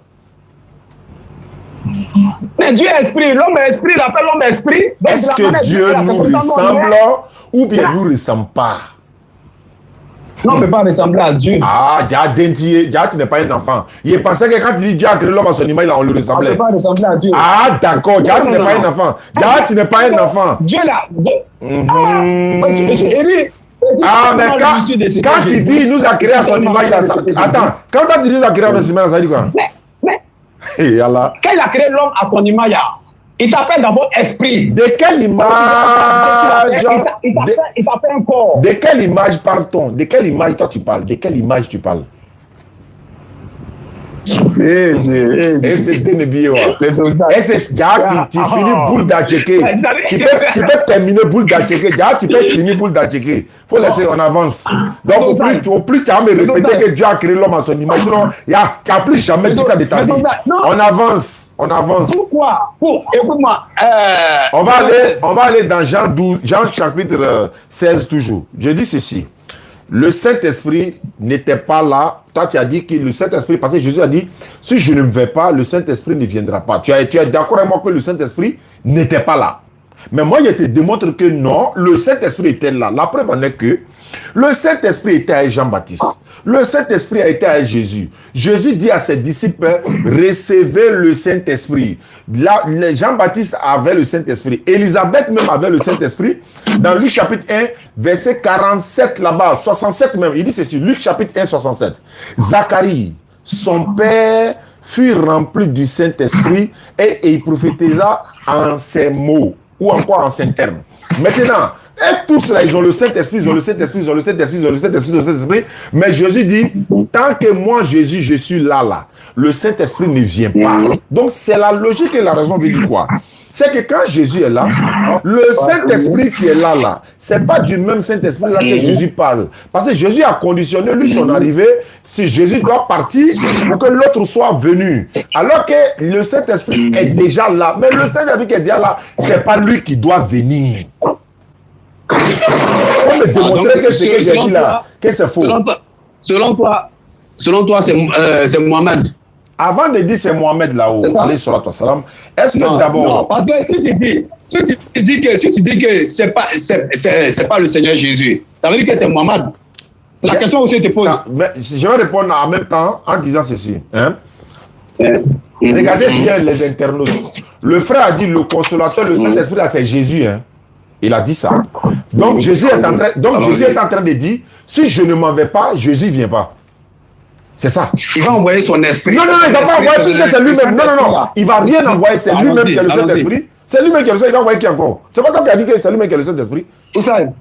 Mais Dieu est esprit, l'homme est esprit, il appelle l'homme esprit. Est-ce que Dieu nous ressemble ou bien il ne nous ressemble pas? Non, mais pas ressembler à Dieu. Ah, tu n'es pas un enfant. Il pensait que quand il dit Dieu a créé l'homme à son image, là, on le ressemblait. On ne peut pas ressembler à Dieu. Ah, d'accord. Tu n'es pas un enfant. Tu n'es pas un enfant. Dieu là. Ah, mais quand tu dis il nous a créé à son image, là, attends, quand tu dis il nous a créé à son image, ça veut dire quoi? Quand il a créé l'homme à son image, il t'appelle d'abord esprit. De quelle image? Il t'appelle un corps. De quelle image parle-t-on? De quelle image toi tu parles? De quelle image tu parles? Et c'est dénébillé. Et c'est tu finis boule d'acheke. Tu peux terminer boule d'acheke. Tu peux finir boule d'acheke. Il faut laisser, on avance. Donc, au plus tu as me respecter que Dieu a créé l'homme à son image. Sinon, tu n'as plus jamais dit ça de ta vie. On avance. Pourquoi? Écoute-moi. On va aller dans Jean chapitre 16 toujours. Je dis ceci. Le Saint-Esprit n'était pas là. Toi, tu as dit que le Saint-Esprit, parce que Jésus a dit, si je ne vais pas, le Saint-Esprit ne viendra pas. Tu es d'accord avec moi que le Saint-Esprit n'était pas là. Mais moi, je te démontre que non, le Saint-Esprit était là. La preuve en est que le Saint-Esprit était avec Jean-Baptiste. Le Saint-Esprit a été avec Jésus. Jésus dit à ses disciples, recevez le Saint-Esprit. Jean-Baptiste avait le Saint-Esprit. Élisabeth même avait le Saint-Esprit. Dans Luc chapitre 1, verset 47 là-bas, 67 même, il dit ceci, Luc chapitre 1, 67. Zacharie, son père, fut rempli du Saint-Esprit et il prophétisa en ces mots, ou encore en ces termes. Maintenant, et tous là, ils ont le Saint-Esprit, mais Jésus dit, tant que moi, Jésus, je suis là, le Saint-Esprit ne vient pas. Donc, c'est la logique et la raison veut dire quoi? C'est que quand Jésus est là, le Saint-Esprit qui est là, c'est pas du même Saint-Esprit là que Jésus parle. Parce que Jésus a conditionné, lui, son arrivée, si Jésus doit partir pour que l'autre soit venu. Alors que le Saint-Esprit est déjà là. Mais le Saint-Esprit qui est déjà là, c'est pas lui qui doit venir. On me démontrer que ce que j'ai dit là, que c'est faux. Selon toi, c'est Mohamed. Avant de dire c'est Mohamed là-haut, est-ce que d'abord... Non, parce que si tu dis que c'est pas le Seigneur Jésus, ça veut dire que c'est Mohamed. C'est la question aussi que tu poses. Je vais répondre en même temps en disant ceci. Hein? Regardez bien les internautes. Le frère a dit le consolateur, le Saint-Esprit, là, c'est Jésus. Hein? Il a dit ça. Donc Jésus est en train de dire, si je ne m'en vais pas, Jésus ne vient pas. C'est ça. Il va envoyer son esprit. Non, il ne va pas envoyer puisque c'est lui-même. Non. Il ne va rien envoyer. C'est lui-même qui est le Saint-Esprit. C'est lui-même qui est le Saint-Esprit. Il va envoyer qui encore? C'est pas toi qui as dit que c'est lui-même qui est le Saint-Esprit. Oustaz.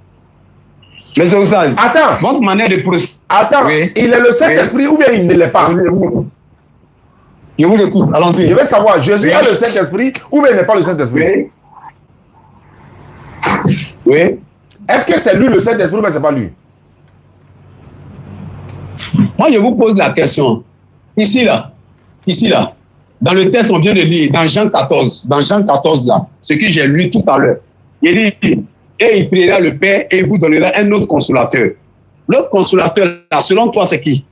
Monsieur Oustaz. Attends. Votre manière de procéder. Attends. Oui. Il est le Saint-Esprit ou bien il ne l'est pas? Je vous écoute. Allons-y. Je veux savoir, Jésus est le Saint-Esprit ou bien il n'est pas le Saint-Esprit? Oui. Est-ce que c'est lui le Saint-Esprit ou bien c'est pas lui? Moi, je vous pose la question. Ici, là. Dans le texte, on vient de lire, dans Jean 14, là, ce que j'ai lu tout à l'heure. Il dit, et il priera le Père et il vous donnera un autre consolateur. L'autre consolateur, là, selon toi, c'est qui?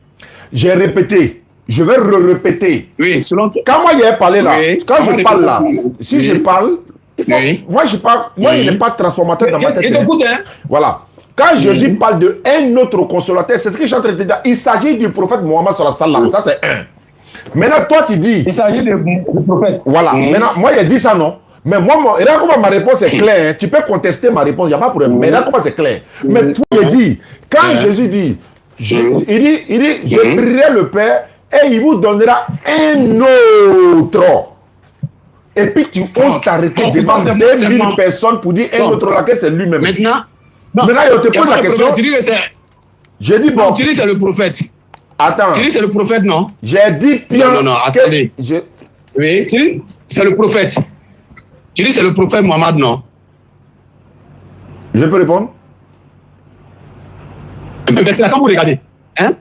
J'ai répété. Je vais répéter. Oui, selon toi. Quand moi, il a parlé là, Oui. quand je parle là, si je parle, il faut, moi, je parle, moi, il n'est pas transformateur dans ma tête. Et t'écoutes, hein? Voilà. Quand Jésus parle de un autre consolateur, c'est ce que je suis en train de te dire. Il s'agit du prophète Mohammed sallallahu alayhi wa sallam. Ça, c'est un. Maintenant, toi, tu dis. Il s'agit du prophète. Voilà. Maintenant, moi, il a dit ça, non? Mais moi, regarde comment ma réponse est claire. Hein. Tu peux contester ma réponse, il n'y a pas de problème. Mais regarde comment c'est clair. Mais toi, il dit, quand Jésus dit, il dit, je prierai le Père et il vous donnera un autre. Et puis tu oses t'arrêter devant 2000 personnes pour dire un autre là que c'est lui-même. Maintenant, je te pose la question. J'ai dit bon. Tu dis c'est le prophète. Attends. Tu dis c'est le prophète, non? J'ai dit bien. Non, attendez. Oui, tu dis c'est le prophète. Tu dis c'est le prophète Mohammed, non? Je peux répondre? Mais c'est là quand vous regardez. Hein?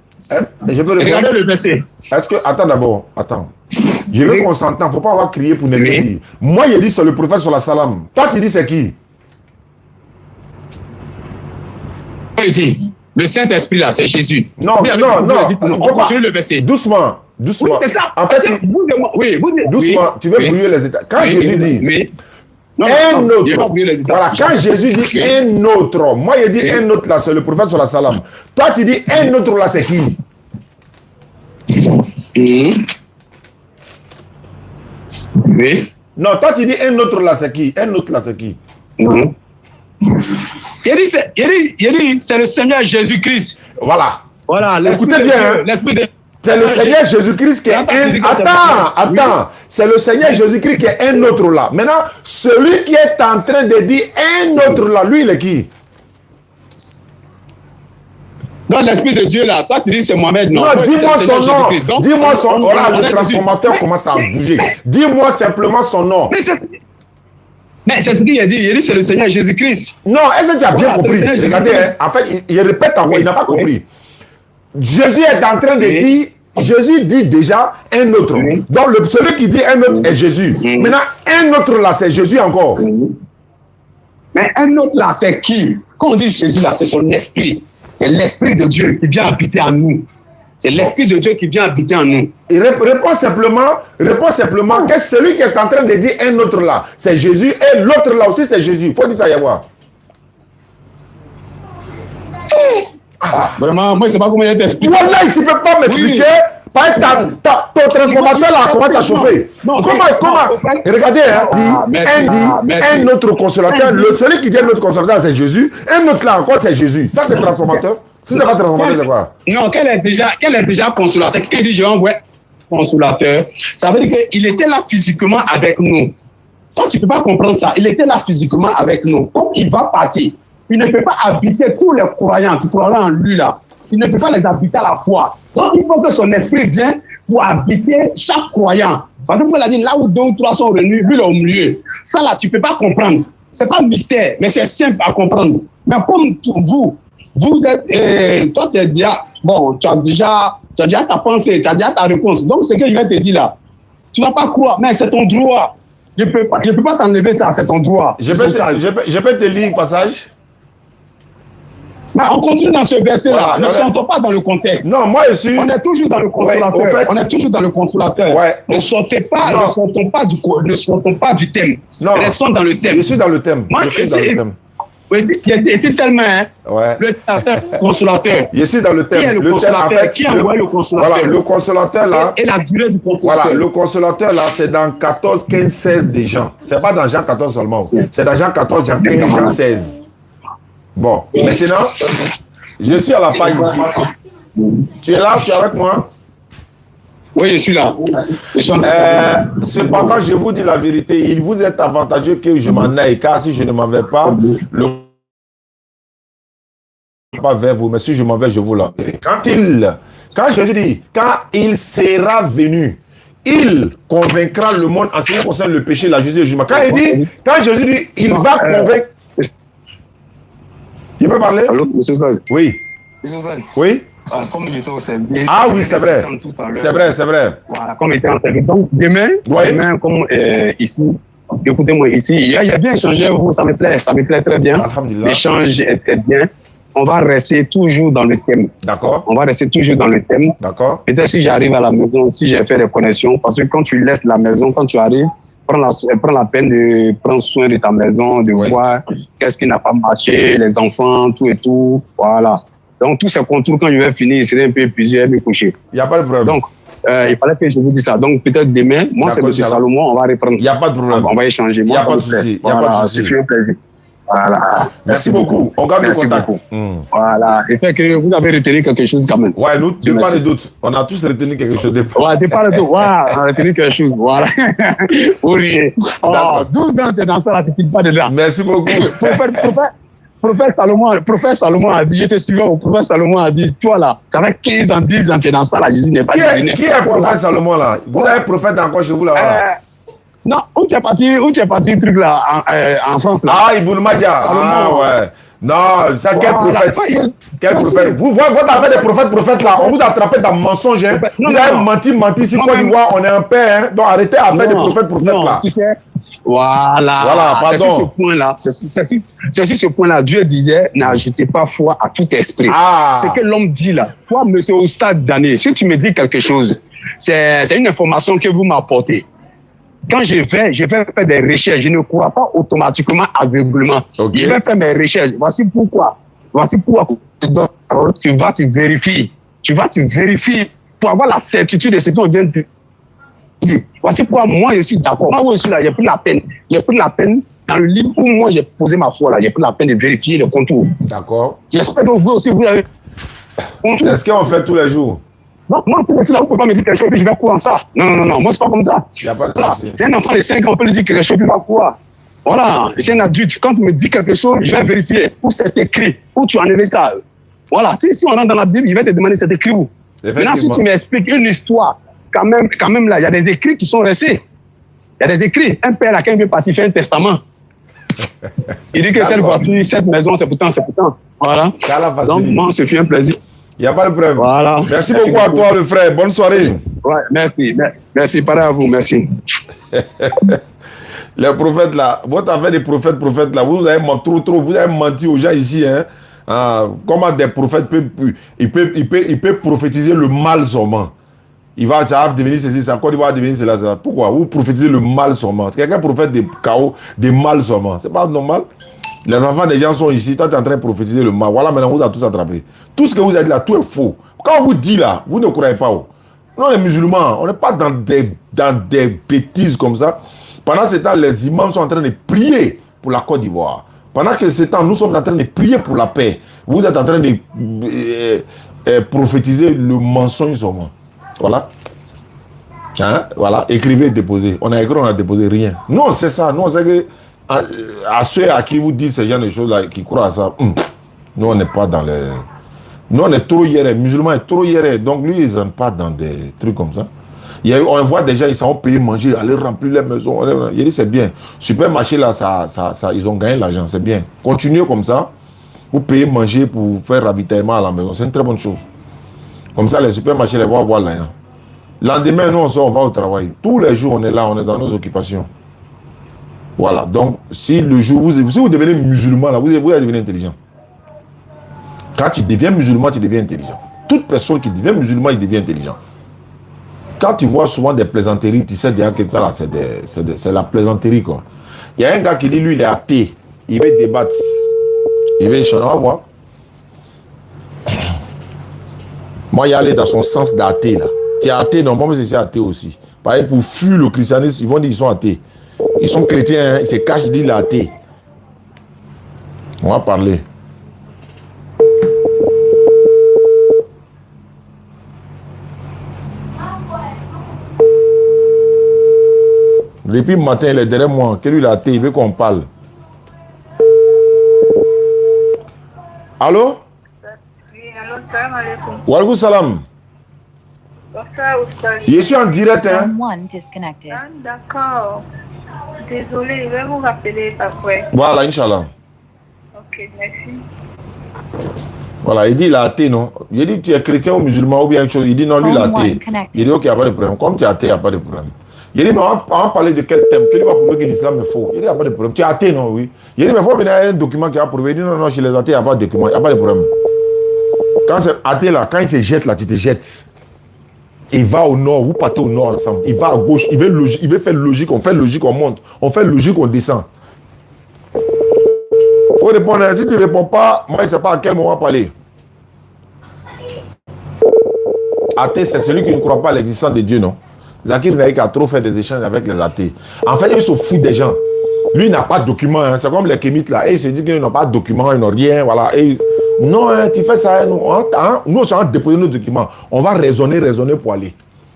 Je peux répondre? Regardez le verset. Est-ce que. Attends d'abord. Attends. Je veux qu'on s'entende. Il ne faut pas avoir crié pour ne rien dire. Moi, j'ai dit c'est le prophète sur la salam. Toi, tu dis c'est qui? Il dit le Saint-Esprit là, c'est Jésus. Non. On continue le verset. Doucement. Oui, c'est ça. En fait, vous et moi. Oui, doucement. Tu veux brouiller les états. Quand Jésus dit. Un autre. Voilà, quand Jésus dit un autre, moi je dis un autre là, c'est le prophète sur la salam. Toi tu dis un autre là, c'est qui? Oui. Non, toi tu dis un autre là, c'est qui? Un autre là, c'est qui? Il dit, c'est le Seigneur Jésus-Christ. Voilà. Écoutez bien. L'esprit de... C'est le Seigneur Jésus-Christ qui est un... Attends. C'est le Seigneur Jésus-Christ qui est un autre là. Maintenant, celui qui est en train de dire un autre là, lui, il est qui? Dans l'Esprit de Dieu là, toi tu dis c'est Mohamed, non? Non, dis-moi son nom. Dis-moi son nom. Là, le transformateur commence à bouger. Dis-moi simplement son nom. Mais c'est ce qu'il a dit. Il dit c'est le Seigneur Jésus-Christ. Non, est-ce que tu as bien compris? Regardez, en fait, il répète encore, il n'a pas compris. Jésus est en train de dire, Jésus dit déjà un autre. Donc, celui qui dit un autre est Jésus. Maintenant, un autre là, c'est Jésus encore. Mais un autre là, c'est qui? Quand on dit Jésus là, c'est son esprit. C'est l'esprit de Dieu qui vient habiter en nous. C'est l'esprit de Dieu qui vient habiter en nous. Il répond simplement que celui qui est en train de dire un autre là, c'est Jésus, et l'autre là aussi, c'est Jésus. Il faut dire ça, Yahweh. Vraiment, moi, je ne sais pas comment il t'explique. Voilà, tu ne peux pas m'expliquer. Ton transformateur là commence à chauffer. Comment regardez, un autre consolateur. Celui qui dit un autre consolateur, c'est Jésus. Un autre là encore, c'est Jésus. Ça, c'est transformateur. Si c'est pas transformateur, c'est quoi? Non, qu'elle est déjà consolateur. Quelqu'un dit, je vais envoyer consolateur. Ça veut dire qu'il était là physiquement avec nous. Toi, tu ne peux pas comprendre ça. Il était là physiquement avec nous. Comme il va partir, il ne peut pas habiter tous les croyants qui croient en lui là. Il ne peut pas les habiter à la fois. Donc, il faut que son esprit vienne pour habiter chaque croyant. Parce que il a dit, là où 2 ou 3 sont réunis, lui, il est au milieu. Ça, là, tu ne peux pas comprendre. Ce n'est pas mystère, mais c'est simple à comprendre. Mais comme vous êtes... toi, tu as déjà... Bon, tu as déjà ta pensée, tu as déjà ta réponse. Donc, ce que je vais te dire là, tu ne vas pas croire, mais c'est ton droit. Je ne peux pas t'enlever ça, c'est ton droit. Je peux te lire un passage? Mais on continue dans ce verset-là. Voilà, ne sortons pas dans le contexte. Non, moi je suis... On est toujours dans le consolateur. Ouais, fait... On est toujours dans le consolateur. Ouais. Ne sortons pas du thème. Non. Restons dans le thème. Je suis dans le thème. Moi, je suis dans le thème. Oui, il était tellement le consolateur. Je suis dans le thème. Qui est le consolateur? Qui envoie le consolateur? Voilà, le consolateur là. Et la durée du consolateur. Voilà, le consolateur là, c'est dans 14, 15, 16 des gens. C'est pas dans Jean 14 seulement. C'est dans Jean 14, Jean 15, Jean 16. Bon, maintenant, je suis à la page ici. Tu es là, tu es avec moi? Oui, je suis là. Cependant, je vous dis la vérité, il vous est avantageux que je m'en aille, car si je ne m'en vais pas, le pas vers vous, mais si je m'en vais, je vous l'enverrai. Quand Jésus dit, quand il sera venu, il convaincra le monde en ce qui concerne le péché, la justice et le jugement. Quand Jésus dit, il va convaincre. Il peut parler? Allô, monsieur Saz? Oui. Monsieur Saz? Oui? Comme j'étais au service. Ah oui, c'est vrai. C'est vrai, c'est vrai. Voilà, comme j'étais en service. Donc, demain, comme ici, écoutez-moi, ici, il y a bien échangé avec vous, ça me plaît très bien. L'échange était bien. On va rester toujours dans le thème. D'accord. On va rester toujours dans le thème. D'accord. Peut-être si j'arrive à la maison, si j'ai fait des connexions, parce que quand tu laisses la maison, quand tu arrives, prends la peine de prendre soin de ta maison, de voir qu'est-ce qui n'a pas marché, les enfants, tout et tout. Voilà. Donc, tous ces contours, quand je vais finir, je serai un peu épuisé, me coucher. Il n'y a pas de problème. Donc, il fallait que je vous dise ça. Donc, peut-être demain, moi, c'est M. Salomon, on va reprendre. Il n'y a pas de problème. On va échanger. Il n'y a pas de souci. Voilà, c'est un plaisir. Voilà. Merci beaucoup. On garde le contact. Voilà. Et c'est que vous avez retenu quelque chose quand même. Ouais, nous, tu pas de doute. On a tous retenu quelque chose. Ouais, tu pas de doute. Voilà, on a retenu quelque chose. Voilà. Oui. Oh, 12 ans, tu es dans ça, là, tu ne quittes pas de là. Merci beaucoup. Prophète Salomon a dit, je te suivais au prophète Salomon a dit, toi là, tu avais 15 ans, 10 ans, tu es dans ça là, Jésus n'est pas terminé. Qui est prophète Salomon là? Vous avez prophète encore chez vous là? Non, où tu es parti, truc là, en France là. Ah, Ibn Madia. Ah ouais. Non, ça quel prophète? Quel prophète? Vous avez des prophètes là, on vous a attrapé dans le mensonge. Hein? Vous avez menti. Si Côte d'Ivoire, on est un père, hein? Donc arrêtez à faire des prophètes là. Tu sais, voilà, pardon. C'est sur ce point-là. C'est sur ce point-là. Dieu disait, n'ajoutez pas foi à tout esprit. Ce que l'homme dit là. Toi, monsieur Oustad Zané, si tu me dis quelque chose, c'est une information que vous m'apportez. Quand je vais faire des recherches, je ne crois pas automatiquement aveuglement. Okay. Je vais faire mes recherches. Voici pourquoi tu vas te vérifier. Tu vas te vérifier pour avoir la certitude de ce qu'on vient de dire. Voici pourquoi moi je suis d'accord. Moi aussi là, j'ai pris la peine. Dans le livre où moi j'ai posé ma foi là, j'ai pris la peine de vérifier le contour. D'accord. J'espère que vous aussi vous avez. C'est ce qu'on fait tous les jours. Non, moi, pour là, vous ne pouvez pas me dire quelque chose et je vais courir en ça. Non, moi, c'est pas comme ça. Voilà. C'est un enfant de 5 ans, on peut lui dire quelque chose, il va courir. Voilà, c'est un adulte. Quand tu me dis quelque chose, je vais vérifier où c'est écrit, où tu as enlevé ça. Voilà, si on rentre dans la Bible, je vais te demander c'est écrit où. Maintenant, si tu m'expliques une histoire, quand même là, il y a des écrits qui sont restés. Il y a des écrits. Un père à qui il est parti faire un testament. Il dit que cette voiture, cette maison, c'est pourtant. Voilà. Donc, moi, ce fut un plaisir. Il n'y a pas de problème. Voilà. Merci beaucoup à toi, le frère. Bonne soirée. Ouais, merci. Pareil à vous. Merci. Les prophètes là, votre affaire des prophètes là, vous avez menti trop. Vous avez menti aux gens ici. Hein. Comment des prophètes peuvent prophétiser le mal seulement. Ça va devenir ceci, ça va devenir cela. Pourquoi? Vous prophétisez le mal seulement. Quelqu'un prophète des chaos, des mal seulement. C'est pas normal. Les enfants des gens sont ici, toi tu es en train de prophétiser le mal. Voilà, maintenant vous avez tous attrapé. Tout ce que vous avez dit là, tout est faux. Quand on vous dit là, vous ne croyez pas. Nous, les musulmans, on n'est pas dans des bêtises comme ça. Pendant ce temps, les imams sont en train de prier pour la Côte d'Ivoire. Pendant que ce temps, nous sommes en train de prier pour la paix. Vous êtes en train de prophétiser le mensonge seulement. Voilà. Hein? Voilà. Écrivez, déposez. On a écrit, on a déposé rien. Nous, on sait ça. Nous, on sait que à ceux à qui vous dites ces genre de choses là, qui croient à ça, nous on n'est pas dans les... Nous on est trop hiérés, musulmans est trop hiérés, donc lui il ne rentre pas dans des trucs comme ça. On voit déjà, ils sont payés manger, aller remplir les maisons. Il dit c'est bien. Supermarché là, ils ont gagné l'argent, c'est bien. Continuez comme ça, vous payez manger pour faire ravitaillement à la maison, c'est une très bonne chose. Comme ça les supermarchés les vont avoir l'argent. Lendemain, nous on sort, on va au travail. Tous les jours on est là, on est dans nos occupations. Voilà, donc si le jour, si vous devenez musulman, là, vous allez devenir intelligent. Quand tu deviens musulman, tu deviens intelligent. Toute personne qui devient musulman, il devient intelligent. Quand tu vois souvent des plaisanteries, tu sais déjà que ça là, c'est la plaisanterie quoi. Il y a un gars qui dit, lui, il est athée. Il veut débattre. Il veut échanger. On va voir. Moi, il y a allé dans son sens d'athée là. Tu es athée, non, moi, c'est athée aussi. Par exemple, pour fuir le christianisme, ils vont dire qu'ils sont athées. Ils sont chrétiens, hein, ils se cachent, ils disent l'athée. On va parler. Depuis le matin, il est derrière moi. Que lui, il a athée, il veut qu'on parle. Allô? Oui, allô, salam alaikum. Wa alaikum salam. Bonsoir, Oustaz. Je suis en direct, hein? Ah, d'accord. Désolé, je vais vous rappeler après. Voilà, Inch'Allah. Ok, merci. Voilà, il dit il a athée, non? Il dit tu es chrétien ou musulman ou bien quelque chose. Il dit non, lui il a athée. Il dit ok, il n'y a pas de problème. Comme tu es athée, il n'y a pas de problème. Il dit mais on va parler de quel thème? Quel va prouver que l'islam est faux? Il dit il n'y a pas de problème. Tu es athée, non? Oui. Il dit mais il faut venir à un document qui a prouvé. Il dit non, non, chez les athées, il n'y a pas de document. Il n'y a pas de problème. Quand c'est athée là, quand il se jette là, tu te jettes. Il va au nord, vous partez au nord ensemble. Il va à gauche, il veut faire logique, on fait logique, on monte. On fait logique, on descend. Il faut répondre. Si tu ne réponds pas, moi je ne sais pas à quel moment parler. Athée, c'est celui qui ne croit pas à l'existence de Dieu, non? Zakir Naïk a trop fait des échanges avec les athées. En fait, il se fout des gens. Lui, il n'a pas de document. Hein. C'est comme les kémites là. Et il se dit qu'ils n'ont pas de document, ils n'ont rien. Voilà. Et non, hein, tu fais ça. Nous, on va déposer nos documents. On va raisonner pour aller.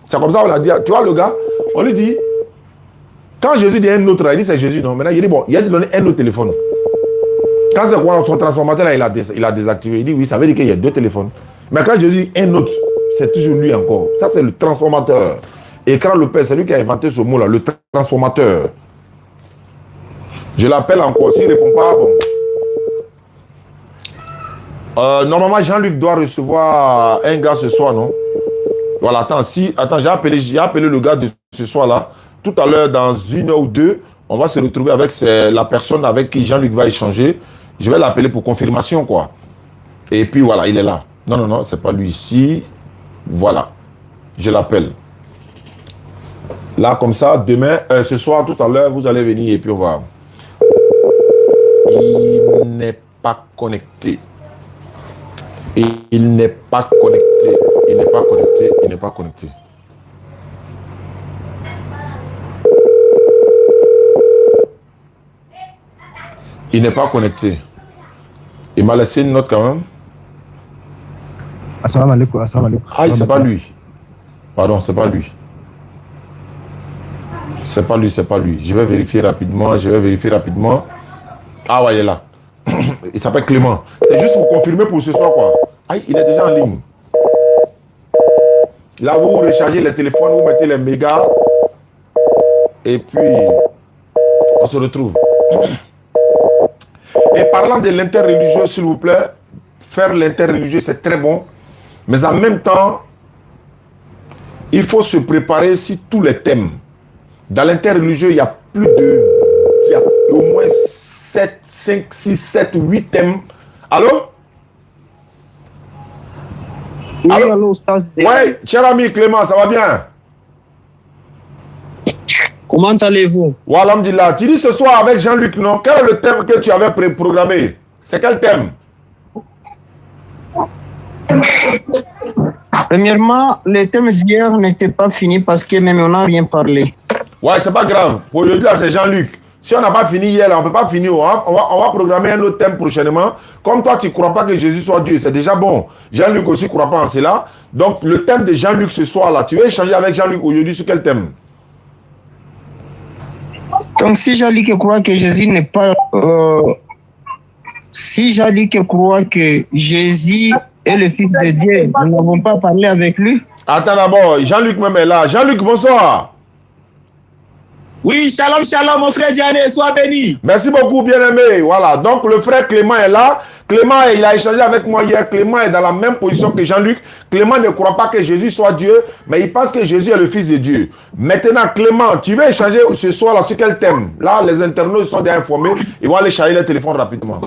C'est comme ça qu'on a dit. Tu vois, le gars, on lui dit, quand Jésus dit un autre, il dit c'est Jésus. Non, maintenant, il dit bon, il a donné un autre téléphone. Quand c'est quoi, son transformateur, là, il a désactivé. Il dit oui, ça veut dire qu'il y a deux téléphones. Mais quand Jésus dit un autre, c'est toujours lui encore. Ça, c'est le transformateur. Et quand le Père, c'est lui qui a inventé ce mot-là, le transformateur. Je l'appelle encore. S'il ne répond pas, bon. Normalement, Jean-Luc doit recevoir un gars ce soir, non? Voilà, attends, j'ai appelé le gars de ce soir-là. Tout à l'heure, dans 1 heure ou 2, on va se retrouver avec la personne avec qui Jean-Luc va échanger. Je vais l'appeler pour confirmation, quoi. Et puis voilà, il est là. Non, non, non, c'est pas lui ici. Voilà. Je l'appelle. Là, comme ça, demain, ce soir, tout à l'heure, vous allez venir et puis on va. Il n'est pas connecté. Il n'est pas connecté. Il n'est pas connecté. Il n'est pas connecté. Il n'est pas connecté. Il m'a laissé une note quand même. Assalamu alaikum, assalamu alaikum. Ah, c'est pas lui. Pardon, c'est pas lui. C'est pas lui, c'est pas lui. Je vais vérifier rapidement, Ah ouais, il est là. Il s'appelle Clément. C'est juste pour confirmer pour ce soir, quoi. Ah, il est déjà en ligne. Là, vous rechargez les téléphones, vous mettez les mégas. Et puis, on se retrouve. Et parlant de l'interreligieux, s'il vous plaît, faire l'interreligieux, c'est très bon. Mais en même temps, il faut se préparer sur tous les thèmes. Dans l'interreligieux, il y a il y a au moins 7, 5, 6, 7, 8 thèmes. Allô? Oui, allô, Oustaz. Ouais, cher ami Clément, ça va bien? Comment allez-vous? Voilà, alhamdulillah. Tu dis ce soir avec Jean-Luc, non? Quel est le thème que tu avais programmé? C'est quel thème? Premièrement, le thème d'hier n'était pas fini parce que même on n'a rien parlé. Ouais, c'est pas grave. Pour aujourd'hui, c'est Jean-Luc. Si on n'a pas fini hier, on ne peut pas finir. On va programmer un autre thème prochainement. Comme toi, tu ne crois pas que Jésus soit Dieu, c'est déjà bon. Jean-Luc aussi ne croit pas en cela. Donc, le thème de Jean-Luc ce soir-là, tu veux échanger avec Jean-Luc aujourd'hui sur quel thème? Donc, si Jean-Luc croit que Jésus n'est pas... si Jean-Luc croit que Jésus est le Fils de Dieu, nous n'avons pas parlé avec lui. Attends d'abord, Jean-Luc même est là. Jean-Luc, bonsoir. Oui, shalom, shalom, mon frère Diané, sois béni. Merci beaucoup, bien-aimé. Voilà, donc le frère Clément est là. Clément, il a échangé avec moi hier. Clément est dans la même position que Jean-Luc. Clément ne croit pas que Jésus soit Dieu, mais il pense que Jésus est le Fils de Dieu. Maintenant, Clément, tu veux échanger ce soir là sur quel thème? Là, les internautes sont déjà informés. Ils vont aller charger les téléphones rapidement.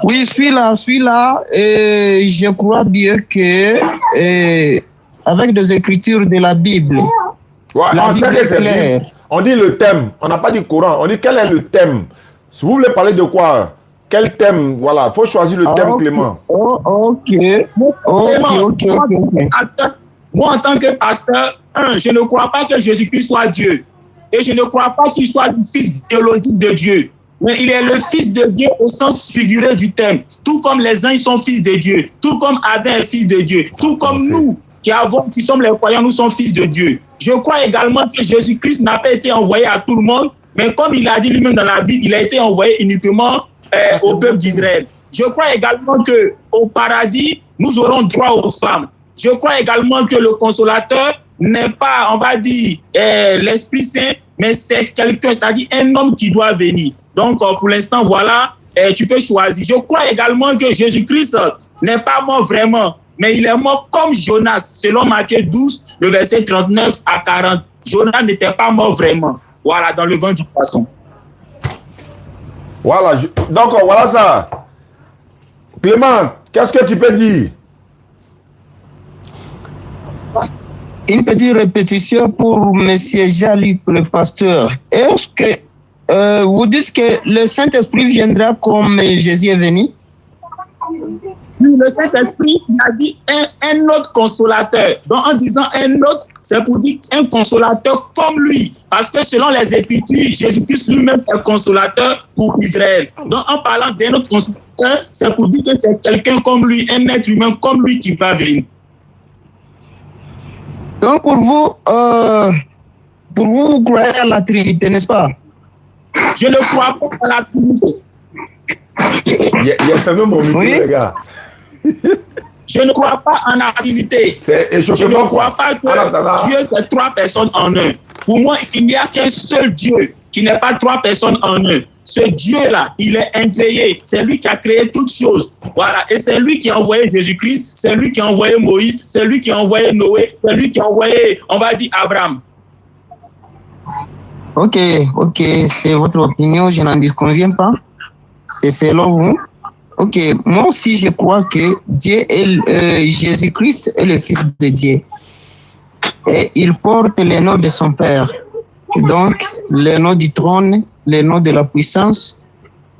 Oui, je suis là. Et je crois bien que... avec des écritures de la Bible. Ouais, La Bible est claire. On dit le thème, on n'a pas dit Coran, on dit quel est le thème. Si vous voulez parler de quoi? Quel thème? Voilà, il faut choisir le thème, okay. Clément. Oh, ok. Moi, en tant que pasteur, je ne crois pas que Jésus-Christ soit Dieu. Et je ne crois pas qu'il soit le fils biologique de Dieu. Mais il est le fils de Dieu au sens figuré du terme. Tout comme les anges sont fils de Dieu. Tout comme Adam est fils de Dieu. Tout comme nous qui sommes les croyants, nous sommes fils de Dieu. Je crois également que Jésus-Christ n'a pas été envoyé à tout le monde, mais comme il a dit lui-même dans la Bible, il a été envoyé uniquement au peuple d'Israël. Je crois également qu'au paradis, nous aurons droit aux femmes. Je crois également que le consolateur n'est pas, on va dire, l'Esprit Saint, mais c'est quelqu'un, c'est-à-dire un homme qui doit venir. Donc, pour l'instant, voilà, tu peux choisir. Je crois également que Jésus-Christ n'est pas mort vraiment, mais il est mort comme Jonas, selon Matthieu 12, le verset 39 à 40. Jonas n'était pas mort vraiment. Voilà, dans le ventre du poisson. Voilà, donc voilà ça. Clément, qu'est-ce que tu peux dire? Une petite répétition pour M. Jean-Luc, le pasteur. Est-ce que vous dites que le Saint-Esprit viendra comme Jésus est venu? Le Saint-Esprit a dit un autre consolateur. Donc, en disant un autre, c'est pour dire un consolateur comme lui. Parce que selon les Écritures, Jésus-Christ lui-même est consolateur pour Israël. Donc, en parlant d'un autre consolateur, c'est pour dire que c'est quelqu'un comme lui, un être humain comme lui qui va venir. Donc, pour vous, vous croyez à la Trinité, n'est-ce pas? Je ne crois pas à la Trinité. Il a fermé mon micro, Oui. les gars. Je ne crois pas en la Trinité. Je ne crois pas que Dieu, c'est trois personnes en un. Pour moi, il n'y a qu'un seul Dieu qui n'est pas trois personnes en un. Ce Dieu-là, il est incréé. C'est lui qui a créé toutes choses. Voilà. Et c'est lui qui a envoyé Jésus-Christ. C'est lui qui a envoyé Moïse. C'est lui qui a envoyé Noé. C'est lui qui a envoyé, on va dire, Abraham. Ok, c'est votre opinion, je n'en disconviens pas. C'est selon vous. Ok, moi aussi je crois que Dieu est Jésus-Christ est le Fils de Dieu. Et il porte le nom de son Père. Donc, le nom du trône, le nom de la puissance,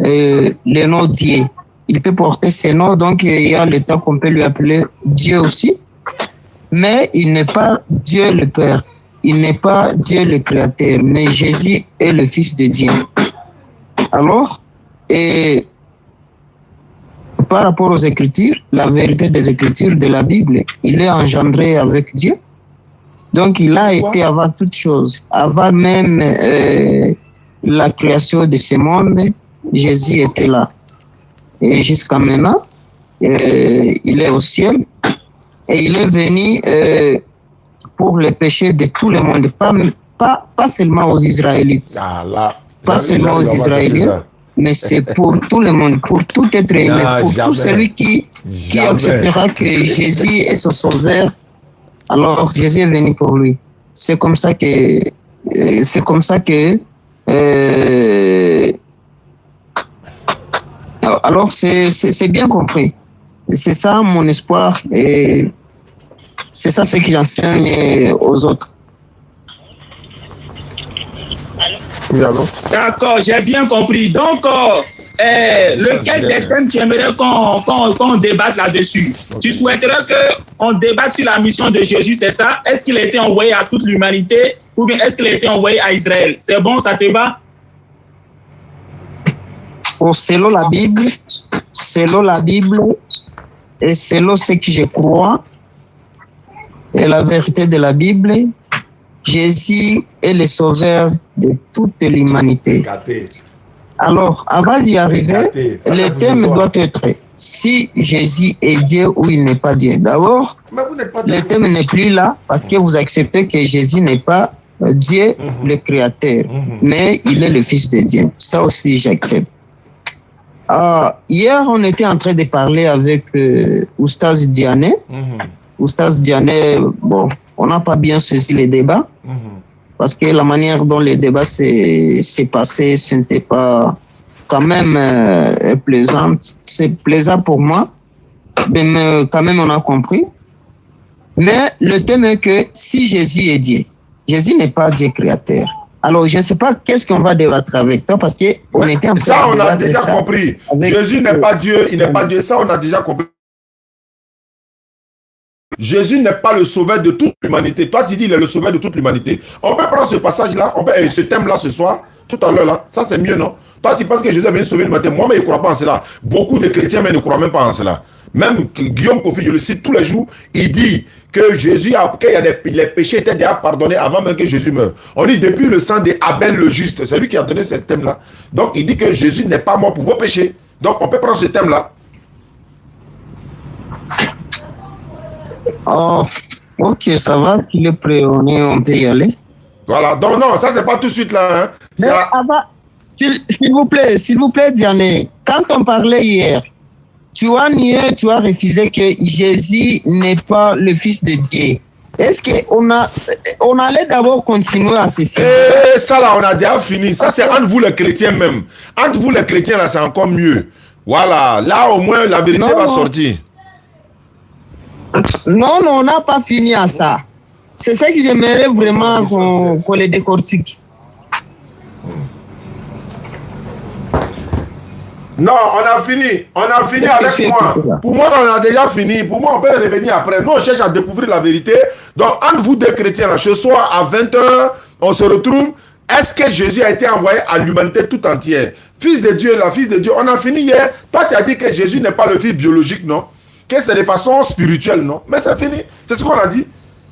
le nom Dieu. Il peut porter ces noms, donc il y a le temps qu'on peut lui appeler Dieu aussi. Mais il n'est pas Dieu le Père. Il n'est pas Dieu le Créateur, mais Jésus est le Fils de Dieu. Alors, et par rapport aux Écritures, la vérité des Écritures de la Bible, il est engendré avec Dieu. Donc, il a été avant toute chose, avant même la création de ce monde, Jésus était là. Et jusqu'à maintenant, il est au ciel et il est venu pour les péchés de tout le monde, pas seulement aux Israélites, pas seulement aux Israéliens, mais c'est pour tout le monde, pour tout être humain, pour tout celui qui acceptera que Jésus est son sauveur. Alors Jésus est venu pour lui. C'est comme ça que alors c'est bien compris. C'est ça mon espoir et c'est ça ce que j'enseigne aux autres. D'accord, j'ai bien compris. Donc, lequel des thèmes tu aimerais qu'on débatte là-dessus? Tu souhaiterais qu'on débatte sur la mission de Jésus, c'est ça? Est-ce qu'il a été envoyé à toute l'humanité ou bien est-ce qu'il a été envoyé à Israël? C'est bon, ça te va? Selon la Bible et selon ce que je crois et la vérité de la Bible, Jésus est le sauveur de toute l'humanité. Alors, avant d'y arriver, le thème doit être si Jésus est Dieu ou il n'est pas Dieu. D'abord, le thème n'est plus là parce que vous acceptez que Jésus n'est pas Dieu, le Créateur, mais il est le Fils de Dieu. Ça aussi, j'accepte. Hier, on était en train de parler avec Oustaz Diané. Oustaz Diané, bon, on n'a pas bien saisi les débats parce que la manière dont les débats s'est passé, ce n'était pas quand même plaisant. C'est plaisant pour moi, mais quand même on a compris. Mais le thème est que si Jésus est Dieu, Jésus n'est pas Dieu créateur. Alors, je ne sais pas qu'est-ce qu'on va débattre avec toi parce qu'on était en train de ça, on a déjà compris. Jésus n'est pas Dieu, il n'est pas Dieu. Ça, on a déjà compris. Jésus n'est pas le sauveur de toute l'humanité. Toi, tu dis qu'il est le sauveur de toute l'humanité. On peut prendre ce passage-là, ce thème-là ce soir, tout à l'heure là. Ça, c'est mieux, non? Toi, tu penses que Jésus est venu sauver l'humanité. Moi, mais je ne crois pas en cela. Beaucoup de chrétiens mais ne croient même pas en cela. Même Guillaume Kofi, je le cite tous les jours, il dit que Jésus, les péchés étaient déjà pardonnés avant même que Jésus meure. On dit depuis le sang d'Abel le juste, c'est lui qui a donné ce thème-là. Donc il dit que Jésus n'est pas mort pour vos péchés. Donc on peut prendre ce thème-là. Oh, ok, ça va, il est prêt, on peut y aller. Voilà, donc non, ça c'est pas tout de suite là. Hein. Mais s'il vous plaît, Diane, quand on parlait hier, tu as nié, tu as refusé que Jésus n'est pas le Fils de Dieu. Est-ce qu'on allait d'abord continuer à se faire? Et ça là, on a déjà fini. Ça c'est entre vous les chrétiens même. Entre vous les chrétiens là, c'est encore mieux. Voilà, là au moins la vérité va sortir. Non, on n'a pas fini à ça. C'est ça que j'aimerais vraiment qu'on les décortique. Non, on a fini. On a fini avec moi. Pour moi, on a déjà fini. Pour moi, on peut revenir après. Nous, on cherche à découvrir la vérité. Donc, entre vous deux chrétiens, là, ce soir à 20h, on se retrouve. Est-ce que Jésus a été envoyé à l'humanité tout entière? Fils de Dieu, la fils de Dieu. On a fini hier. Toi, tu as dit que Jésus n'est pas le fils biologique, non? Que c'est de façon spirituelle, non? Mais c'est fini. C'est ce qu'on a dit.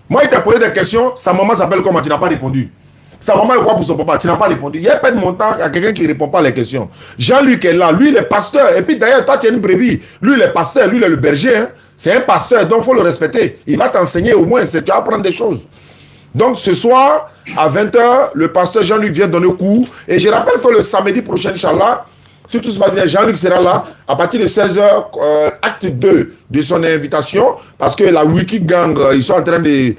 Moi, il t'a posé des questions. Sa maman s'appelle comment? Tu n'as pas répondu. Sa maman est quoi pour son papa? Tu n'as pas répondu. Il y a pas de montant à quelqu'un qui ne répond pas à les questions. Jean-Luc est là. Lui, il est pasteur. Et puis d'ailleurs, toi, tu es une brebis. Lui, il est pasteur. Lui, il est le berger. Hein? C'est un pasteur. Donc, il faut le respecter. Il va t'enseigner au moins. Tu vas apprendre des choses. Donc, ce soir, à 20h, le pasteur Jean-Luc vient donner cours. Et je rappelle que le samedi prochain, Inch'Allah, si tout se va bien, Jean-Luc sera là à partir de 16h, acte 2 de son invitation. Parce que la Wikigang, ils sont en train de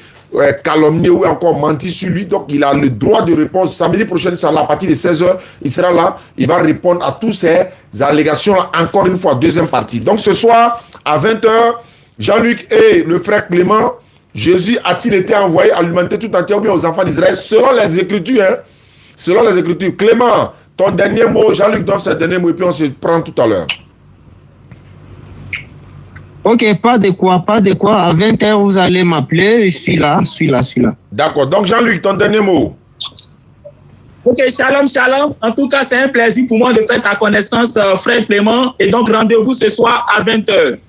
calomnier ou encore mentir sur lui. Donc, il a le droit de réponse. Samedi prochain, Inch'Allah, à partir de 16h, il sera là. Il va répondre à toutes ces allégations-là, encore une fois, deuxième partie. Donc, ce soir, à 20h, Jean-Luc et le frère Clément, Jésus a-t-il été envoyé à l'humanité tout entière ou bien aux enfants d'Israël selon les Écritures, hein? Selon les Écritures. Clément, ton dernier mot, Jean-Luc donne ses derniers mots et puis on se prend tout à l'heure. Ok, pas de quoi. À 20h, vous allez m'appeler. Je suis là. D'accord. Donc, Jean-Luc, ton dernier mot. Ok, shalom. En tout cas, c'est un plaisir pour moi de faire ta connaissance, frère Clément. Et donc, rendez-vous ce soir à 20h.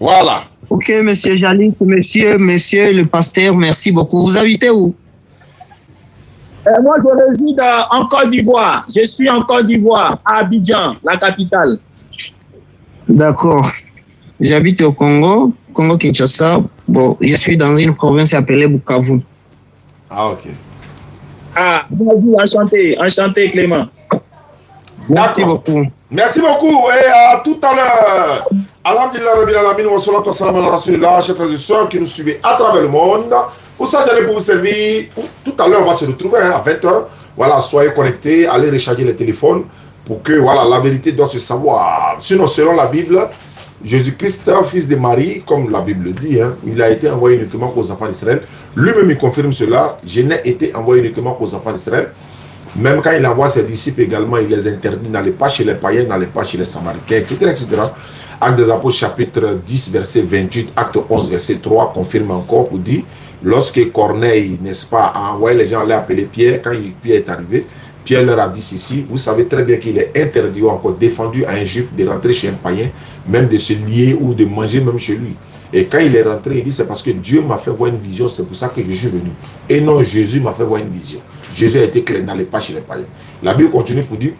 Voilà. Ok, monsieur Jean-Luc, monsieur le pasteur, merci beaucoup. Vous habitez où? Moi, je réside en Côte d'Ivoire. Je suis en Côte d'Ivoire, à Abidjan, la capitale. D'accord. J'habite au Congo, Kinshasa. Bon, je suis dans une province appelée Bukavu. Ah, ok. Ah, bonjour, enchanté, Clément. Merci beaucoup. Merci beaucoup et à tout à l'heure. Alhamdulillah Rabbil Alamin wa salatu wa salam ala Rasulillah, chers frères et sœurs qui nous suivez à travers le monde. Pour ça, j'allais pour vous servir. Tout à l'heure, on va se retrouver à 20h. Voilà, soyez connectés, allez recharger les téléphones pour que voilà, la vérité doit se savoir. Sinon, selon la Bible, Jésus-Christ, fils de Marie, comme la Bible le dit, hein, il a été envoyé uniquement aux enfants d'Israël. Lui-même, il confirme cela. Je n'ai été envoyé uniquement aux enfants d'Israël. Même quand il envoie ses disciples également, il les interdit, n'allez pas chez les païens, n'allez pas chez les Samaritains, etc., etc. Acte des Apôtres, chapitre 10, verset 28, acte 11, verset 3, confirme encore pour dire, lorsque Corneille, n'est-ce pas, a envoyé les gens aller appeler Pierre, quand Pierre est arrivé, Pierre leur a dit ceci, vous savez très bien qu'il est interdit ou encore défendu à un juif de rentrer chez un païen, même de se lier ou de manger même chez lui. Et quand il est rentré, il dit, c'est parce que Dieu m'a fait voir une vision, c'est pour ça que je suis venu. Et non, Jésus m'a fait voir une vision. Jésus a été clair, n'allez pas chez les païens. La Bible continue pour dire,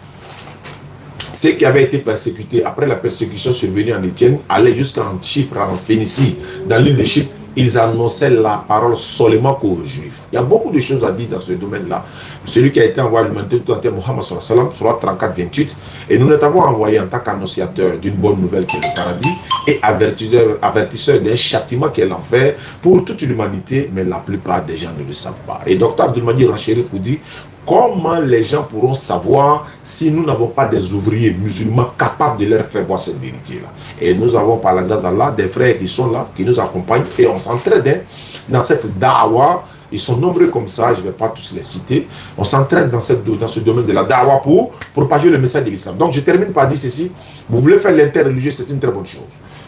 ceux qui avaient été persécutés après la persécution survenue en Étienne allaient jusqu'en Chypre, en Phénicie, dans l'île de Chypre. Ils annonçaient la parole seulement qu'aux Juifs. Il y a beaucoup de choses à dire dans ce domaine-là. Celui qui a été envoyé à l'humanité tout entière, Mohammed sallam, sera 34-28. Et nous l'avons envoyé en tant qu'annonciateur d'une bonne nouvelle qui est le paradis et avertisseur d'un châtiment qui est l'enfer pour toute l'humanité, mais la plupart des gens ne le savent pas. Et Dr Abdelmadi renchérit pour dire comment les gens pourront savoir si nous n'avons pas des ouvriers musulmans capables de leur faire voir cette vérité-là. Et nous avons par la grâce d'Allah des frères qui sont là, qui nous accompagnent et on s'entraide dans cette da'wa. Ils sont nombreux comme ça, je ne vais pas tous les citer. On s'entraîne dans ce domaine de la da'wa pour propager le message de l'islam. Donc je termine par dire ceci, vous voulez faire l'interreligieux, c'est une très bonne chose.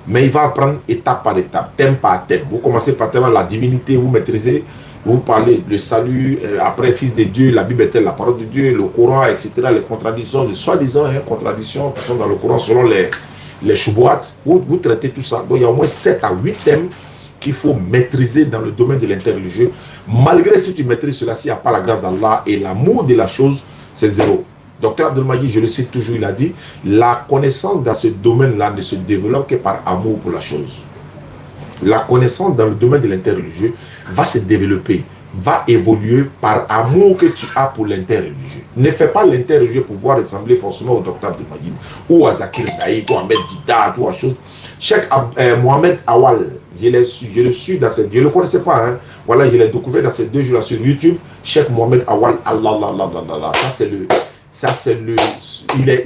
Mais il va apprendre étape par étape, thème par thème. Vous commencez par thème la divinité, vous maîtrisez. Vous parlez le salut, après fils de Dieu, la Bible est-elle la parole de Dieu, le Coran, etc. Les contradictions, les soi-disant contradictions qui sont dans le Coran selon les choubouates. Vous traitez tout ça. Donc il y a au moins 7 à 8 thèmes qu'il faut maîtriser dans le domaine de l'interreligieux. Malgré si tu maîtrises cela, s'il n'y a pas la grâce d'Allah et l'amour de la chose, c'est zéro. Docteur Abdelmajid, je le cite toujours, il a dit, la connaissance dans ce domaine-là ne se développe que par amour pour la chose. La connaissance dans le domaine de l'interreligieux va se développer, va évoluer par amour que tu as pour l'interreligieux. Ne fais pas l'interreligieux pour pouvoir ressembler forcément au docteur Abdelmajid, ou à Zakir Naïk, ou à Ahmed Didat, ou à chose. Cheikh Mohamed Awal, je le suis dans cette, je ne le connaissais pas, hein. Voilà, je l'ai découvert dans ces 2 jours-là sur YouTube. Cheikh Mohamed Awal,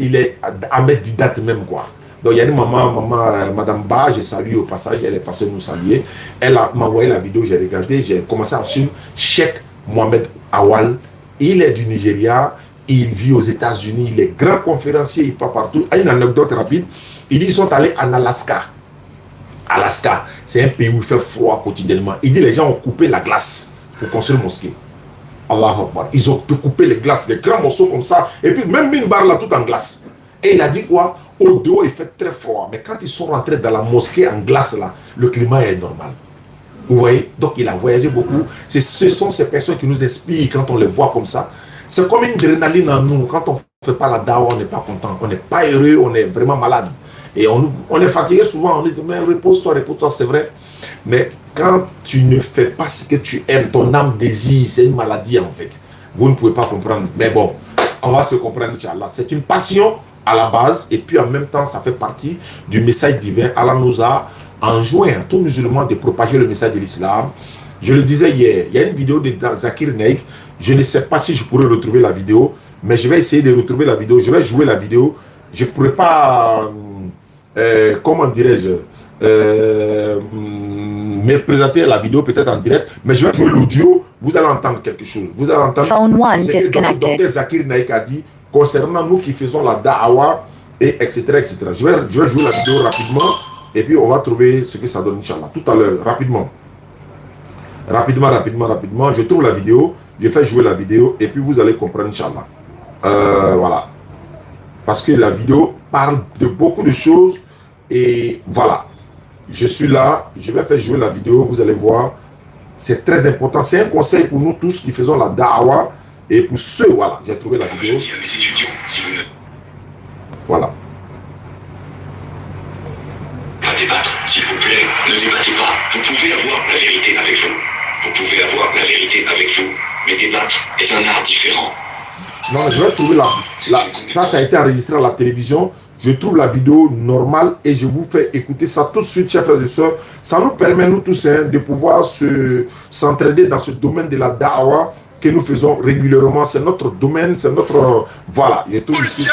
il est Ahmed Didat même, quoi. Donc il y a une madame Ba, je salue au passage, elle est passée nous saluer. Elle m'a envoyé la vidéo, j'ai regardé, j'ai commencé à suivre Cheikh Mohamed Awal. Il est du Nigeria, il vit aux États-Unis, il est grand conférencier, il part partout. Une anecdote rapide, il dit qu'ils sont allés en Alaska. Alaska, c'est un pays où il fait froid quotidiennement. Il dit les gens ont coupé la glace pour construire une mosquée. Allahu Akbar. Ils ont coupé les glaces, des grands morceaux comme ça, et puis même une barre là tout en glace. Et il a dit quoi? Au dehors, il fait très froid, mais quand ils sont rentrés dans la mosquée en glace là, le climat est normal. Vous voyez? Donc il a voyagé beaucoup. Ce sont ces personnes qui nous inspirent quand on les voit comme ça. C'est comme une adrénaline en nous. Quand on ne fait pas la dawa, on n'est pas content, on n'est pas heureux, on est vraiment malade. Et on est fatigué souvent, on dit mais repose-toi, c'est vrai. Mais quand tu ne fais pas ce que tu aimes, ton âme désire, c'est une maladie en fait. Vous ne pouvez pas comprendre. Mais bon, on va se comprendre, Inch'Allah. C'est une passion à la base, et puis en même temps, ça fait partie du message divin. Allah nous a enjoint à tous musulmans de propager le message de l'islam. Je le disais hier, il y a une vidéo de Zakir Naïk. Je ne sais pas si je pourrais retrouver la vidéo, mais je vais essayer de retrouver la vidéo. Je vais jouer la vidéo. Je ne pourrais pas, comment dirais-je, me présenter la vidéo peut-être en direct, mais je vais jouer l'audio. Vous allez entendre quelque chose. Vous allez entendre ce que le docteur Zakir Naïk a dit concernant nous qui faisons la da'awa, et etc., etc. Je vais jouer la vidéo rapidement, et puis on va trouver ce que ça donne, Inch'Allah. Tout à l'heure, rapidement. Rapidement. Je trouve la vidéo, je fais jouer la vidéo, et puis vous allez comprendre, Inch'Allah. Voilà. Parce que la vidéo parle de beaucoup de choses, et voilà. Je suis là, je vais faire jouer la vidéo, vous allez voir. C'est très important. C'est un conseil pour nous tous qui faisons la da'awa. Et pour ceux, voilà, j'ai trouvé la vidéo. Je dis à mes étudiants, si vous ne... Voilà. Pas débattre, s'il vous plaît, ne débattez pas. Vous pouvez avoir la vérité avec vous. Vous pouvez avoir la vérité avec vous. Mais débattre est un art différent. Non, je vais trouver ça a été enregistré à la télévision. Je trouve la vidéo normale et je vous fais écouter ça tout de suite, chers frères et sœurs. Ça nous permet, nous tous, de pouvoir s'entraider dans ce domaine de la da'awa que nous faisons régulièrement. C'est notre domaine, c'est notre... Voilà, il est tout ici.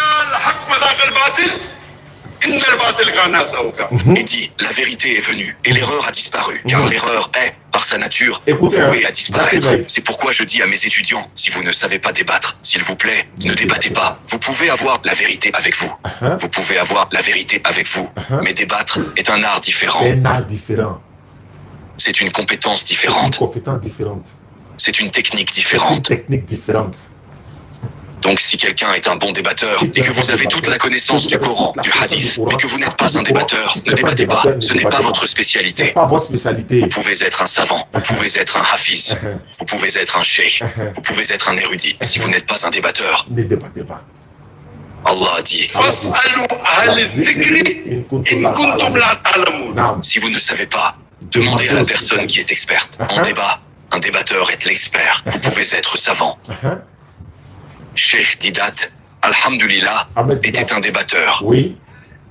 Et dit, la vérité est venue et l'erreur a disparu, car l'erreur est, par sa nature, vouée à disparaître. C'est pourquoi je dis à mes étudiants, si vous ne savez pas débattre, s'il vous plaît, ne débattez pas. Vous pouvez avoir la vérité avec vous. Vous pouvez avoir la vérité avec vous. Mais débattre est un art différent. C'est un art différent. C'est une compétence différente. Une compétence différente. C'est une technique différente. Une technique différente. Donc si quelqu'un est un bon débatteur et que vous avez toute la connaissance du Coran, du hadith, mais que vous n'êtes pas un débatteur, ne débattez pas. Ce n'est pas votre spécialité. C'est pas votre spécialité. Vous pouvez être un savant, vous pouvez être un hafiz, vous pouvez être un cheikh, vous pouvez être un érudit. Si vous n'êtes pas un débatteur, ne débattez pas. Allah a dit, si vous ne savez pas, demandez à la personne qui est experte. En débat, un débatteur est l'expert. Vous pouvez être savant. Cheikh Didat, alhamdulillah, était un débatteur. Oui.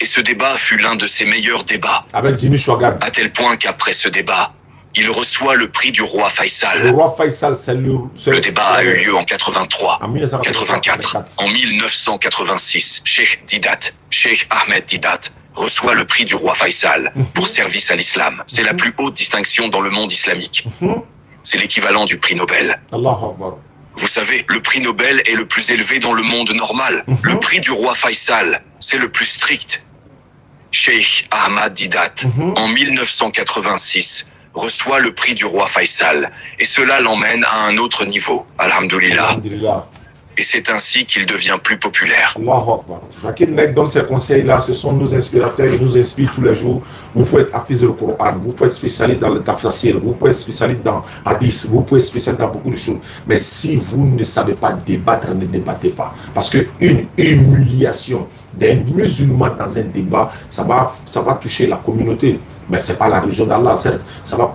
Et ce débat fut l'un de ses meilleurs débats. Avec Jimmy Chouagat. À tel point qu'après ce débat, il reçoit le prix du roi Faisal. Le roi Faisal, c'est le débat a eu lieu en 83, en 1984, en 1986. Cheikh Didat, Cheikh Ahmed Didat, reçoit le prix du roi Faisal pour service à l'islam. C'est la plus haute distinction dans le monde islamique. C'est l'équivalent du prix Nobel. Allahu Akbar. Vous savez, le prix Nobel est le plus élevé dans le monde normal. Le prix du roi Faisal, c'est le plus strict. Cheikh Ahmad Didat, en 1986, reçoit le prix du roi Faisal. Et cela l'emmène à un autre niveau. Alhamdulillah. et c'est ainsi qu'il devient plus populaire. Allahu Akbar. Zakir Nek donne ces conseils-là, ce sont nos inspirateurs, ils nous inspirent tous les jours. Vous pouvez être hafiz le Coran, vous pouvez être spécialiste dans le tafsir, vous pouvez être spécialiste dans Hadith, vous pouvez être spécialiste dans beaucoup de choses. Mais si vous ne savez pas débattre, ne débattez pas. Parce qu'une humiliation d'un musulman dans un débat, ça va toucher la communauté. Mais ce n'est pas la religion d'Allah, certes, ça va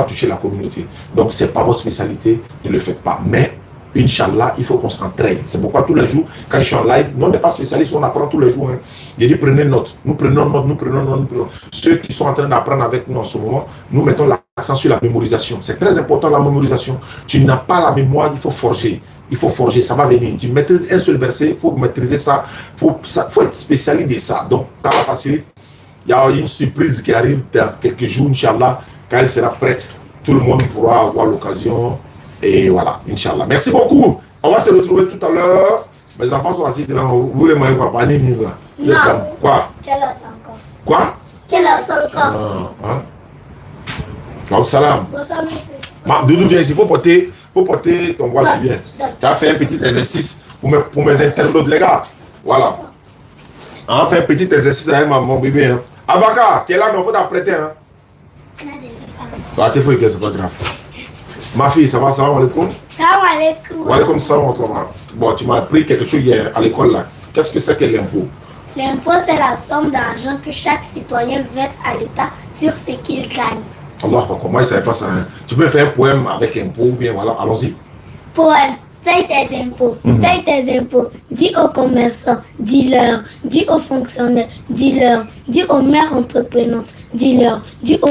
toucher la communauté. Donc, ce n'est pas votre spécialité, ne le faites pas. Mais, Inch'Allah, il faut qu'on s'entraîne. C'est pourquoi tous les jours, quand je suis en live, nous, on n'est pas spécialiste, on apprend tous les jours. Hein. J'ai dit, prenez note. Nous prenons note. Ceux qui sont en train d'apprendre avec nous en ce moment, nous mettons l'accent sur la mémorisation. C'est très important, la mémorisation. Tu n'as pas la mémoire, il faut forger. Il faut forger, ça va venir. Tu maîtrises un seul verset, il faut maîtriser ça. Il faut être spécialiste de ça. Donc, ça va faciliter. Il y a une surprise qui arrive dans quelques jours, Inch'Allah. Quand elle sera prête, tout le monde pourra avoir l'occasion. Et voilà, Inch'Allah. Merci beaucoup. On va se retrouver tout à l'heure. Mes enfants sont assis devant vous. Vous voulez manger quoi? Pas ni ni quoi. Non. Quoi? Quelle heure c'est encore? Quoi? Quelle heure c'est encore? Hein? Donc, salam. Bonsoir, monsieur. Doudou, viens ici. Faut porter ton voile, tu viens. Tu as fait un petit exercice pour mes internautes, les gars. Voilà. On a fait un petit exercice avec mon bébé. Hein. Abaka, tu es là, donc il faut t'apprêter. Hein. T'es fouillé, c'est pas grave. Ma fille, ça va, salam alaikum? Salam alaikum. Wa alaikum salam wa rahmatullah. Bon, tu m'as appris quelque chose hier à l'école là. Qu'est-ce que c'est que l'impôt? L'impôt, c'est la somme d'argent que chaque citoyen verse à l'État sur ce qu'il gagne. Allah, moi je ne savais pas ça. Hein. Tu peux me faire un poème avec impôt ou bien voilà, allons-y. Poème. Paye tes impôts, paye tes impôts. Dis aux commerçants, dis-leur. Dis aux fonctionnaires, dis-leur. Dis aux mères entreprenantes, dis-leur. Dis aux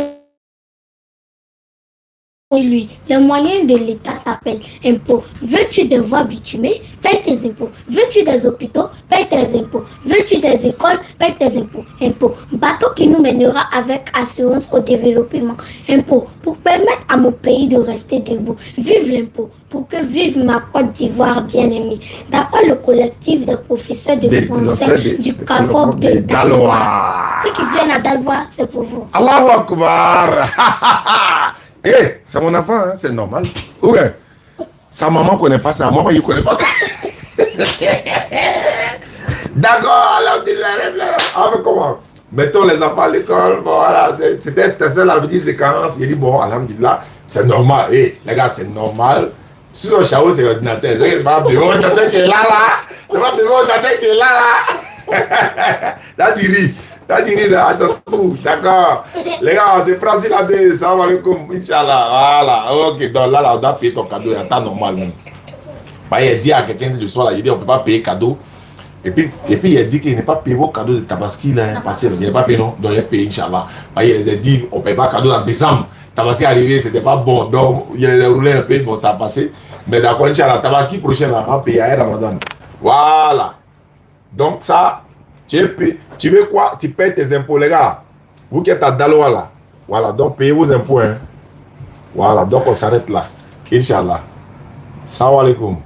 lui. Le moyen de l'État s'appelle impôt. Veux-tu des voies bitumées? Paye tes impôts. Veux-tu des hôpitaux? Paye tes impôts. Veux-tu des écoles? Paye tes impôts. Impôt. Bateau qui nous mènera avec assurance au développement. Impôt. Pour permettre à mon pays de rester debout. Vive l'impôt. Pour que vive ma Côte d'Ivoire bien-aimée. D'après le collectif des professeurs de français du CAFOB de Daloa. Ceux qui viennent à Daloa, c'est pour vous. Allahu Akbar. Eh, c'est mon enfant, hein, c'est normal. Ouais. Sa maman ne connaît pas ça, maman ne connaît pas ça. D'accord, alors comment? Mettons les enfants à l'école, bon, voilà, c'était la petite séquence. Il dit, bon, alhamdulillah, c'est normal. Eh, les gars, c'est normal. Si son chao, c'est ordinateur. C'est pas bébé ordinateur qui est là. C'est pas bébé ordinateur qui est là. Là, tu là, attends, d'accord. Les gars, c'est Francis Labé, salam alaikum, Inch'Allah. Voilà, ok, donc là, on doit payer ton cadeau, il y a temps normal. Bah, il a dit à quelqu'un le soir, il dit on ne peut pas payer cadeau. Et puis il a dit qu'il n'est pas payé vos cadeaux de Tabaski, là, passé. Il n'est pas payé, non? Donc il a payé, Inch'Allah. Bah, il a dit on ne paye pas cadeau en décembre. Tabaski est arrivé, c'était pas bon. Donc il a roulé un peu, bon, ça a passé. Mais d'accord, Inch'Allah, Tabaski prochain, on va payer à Ramadan. Voilà. Donc ça. Tu veux quoi? Tu payes tes impôts, les gars. Vous qui êtes à Daloa là. Voilà, donc payez vos impôts. Hein. Voilà, donc on s'arrête là. Inch'Allah. Salam alaikum.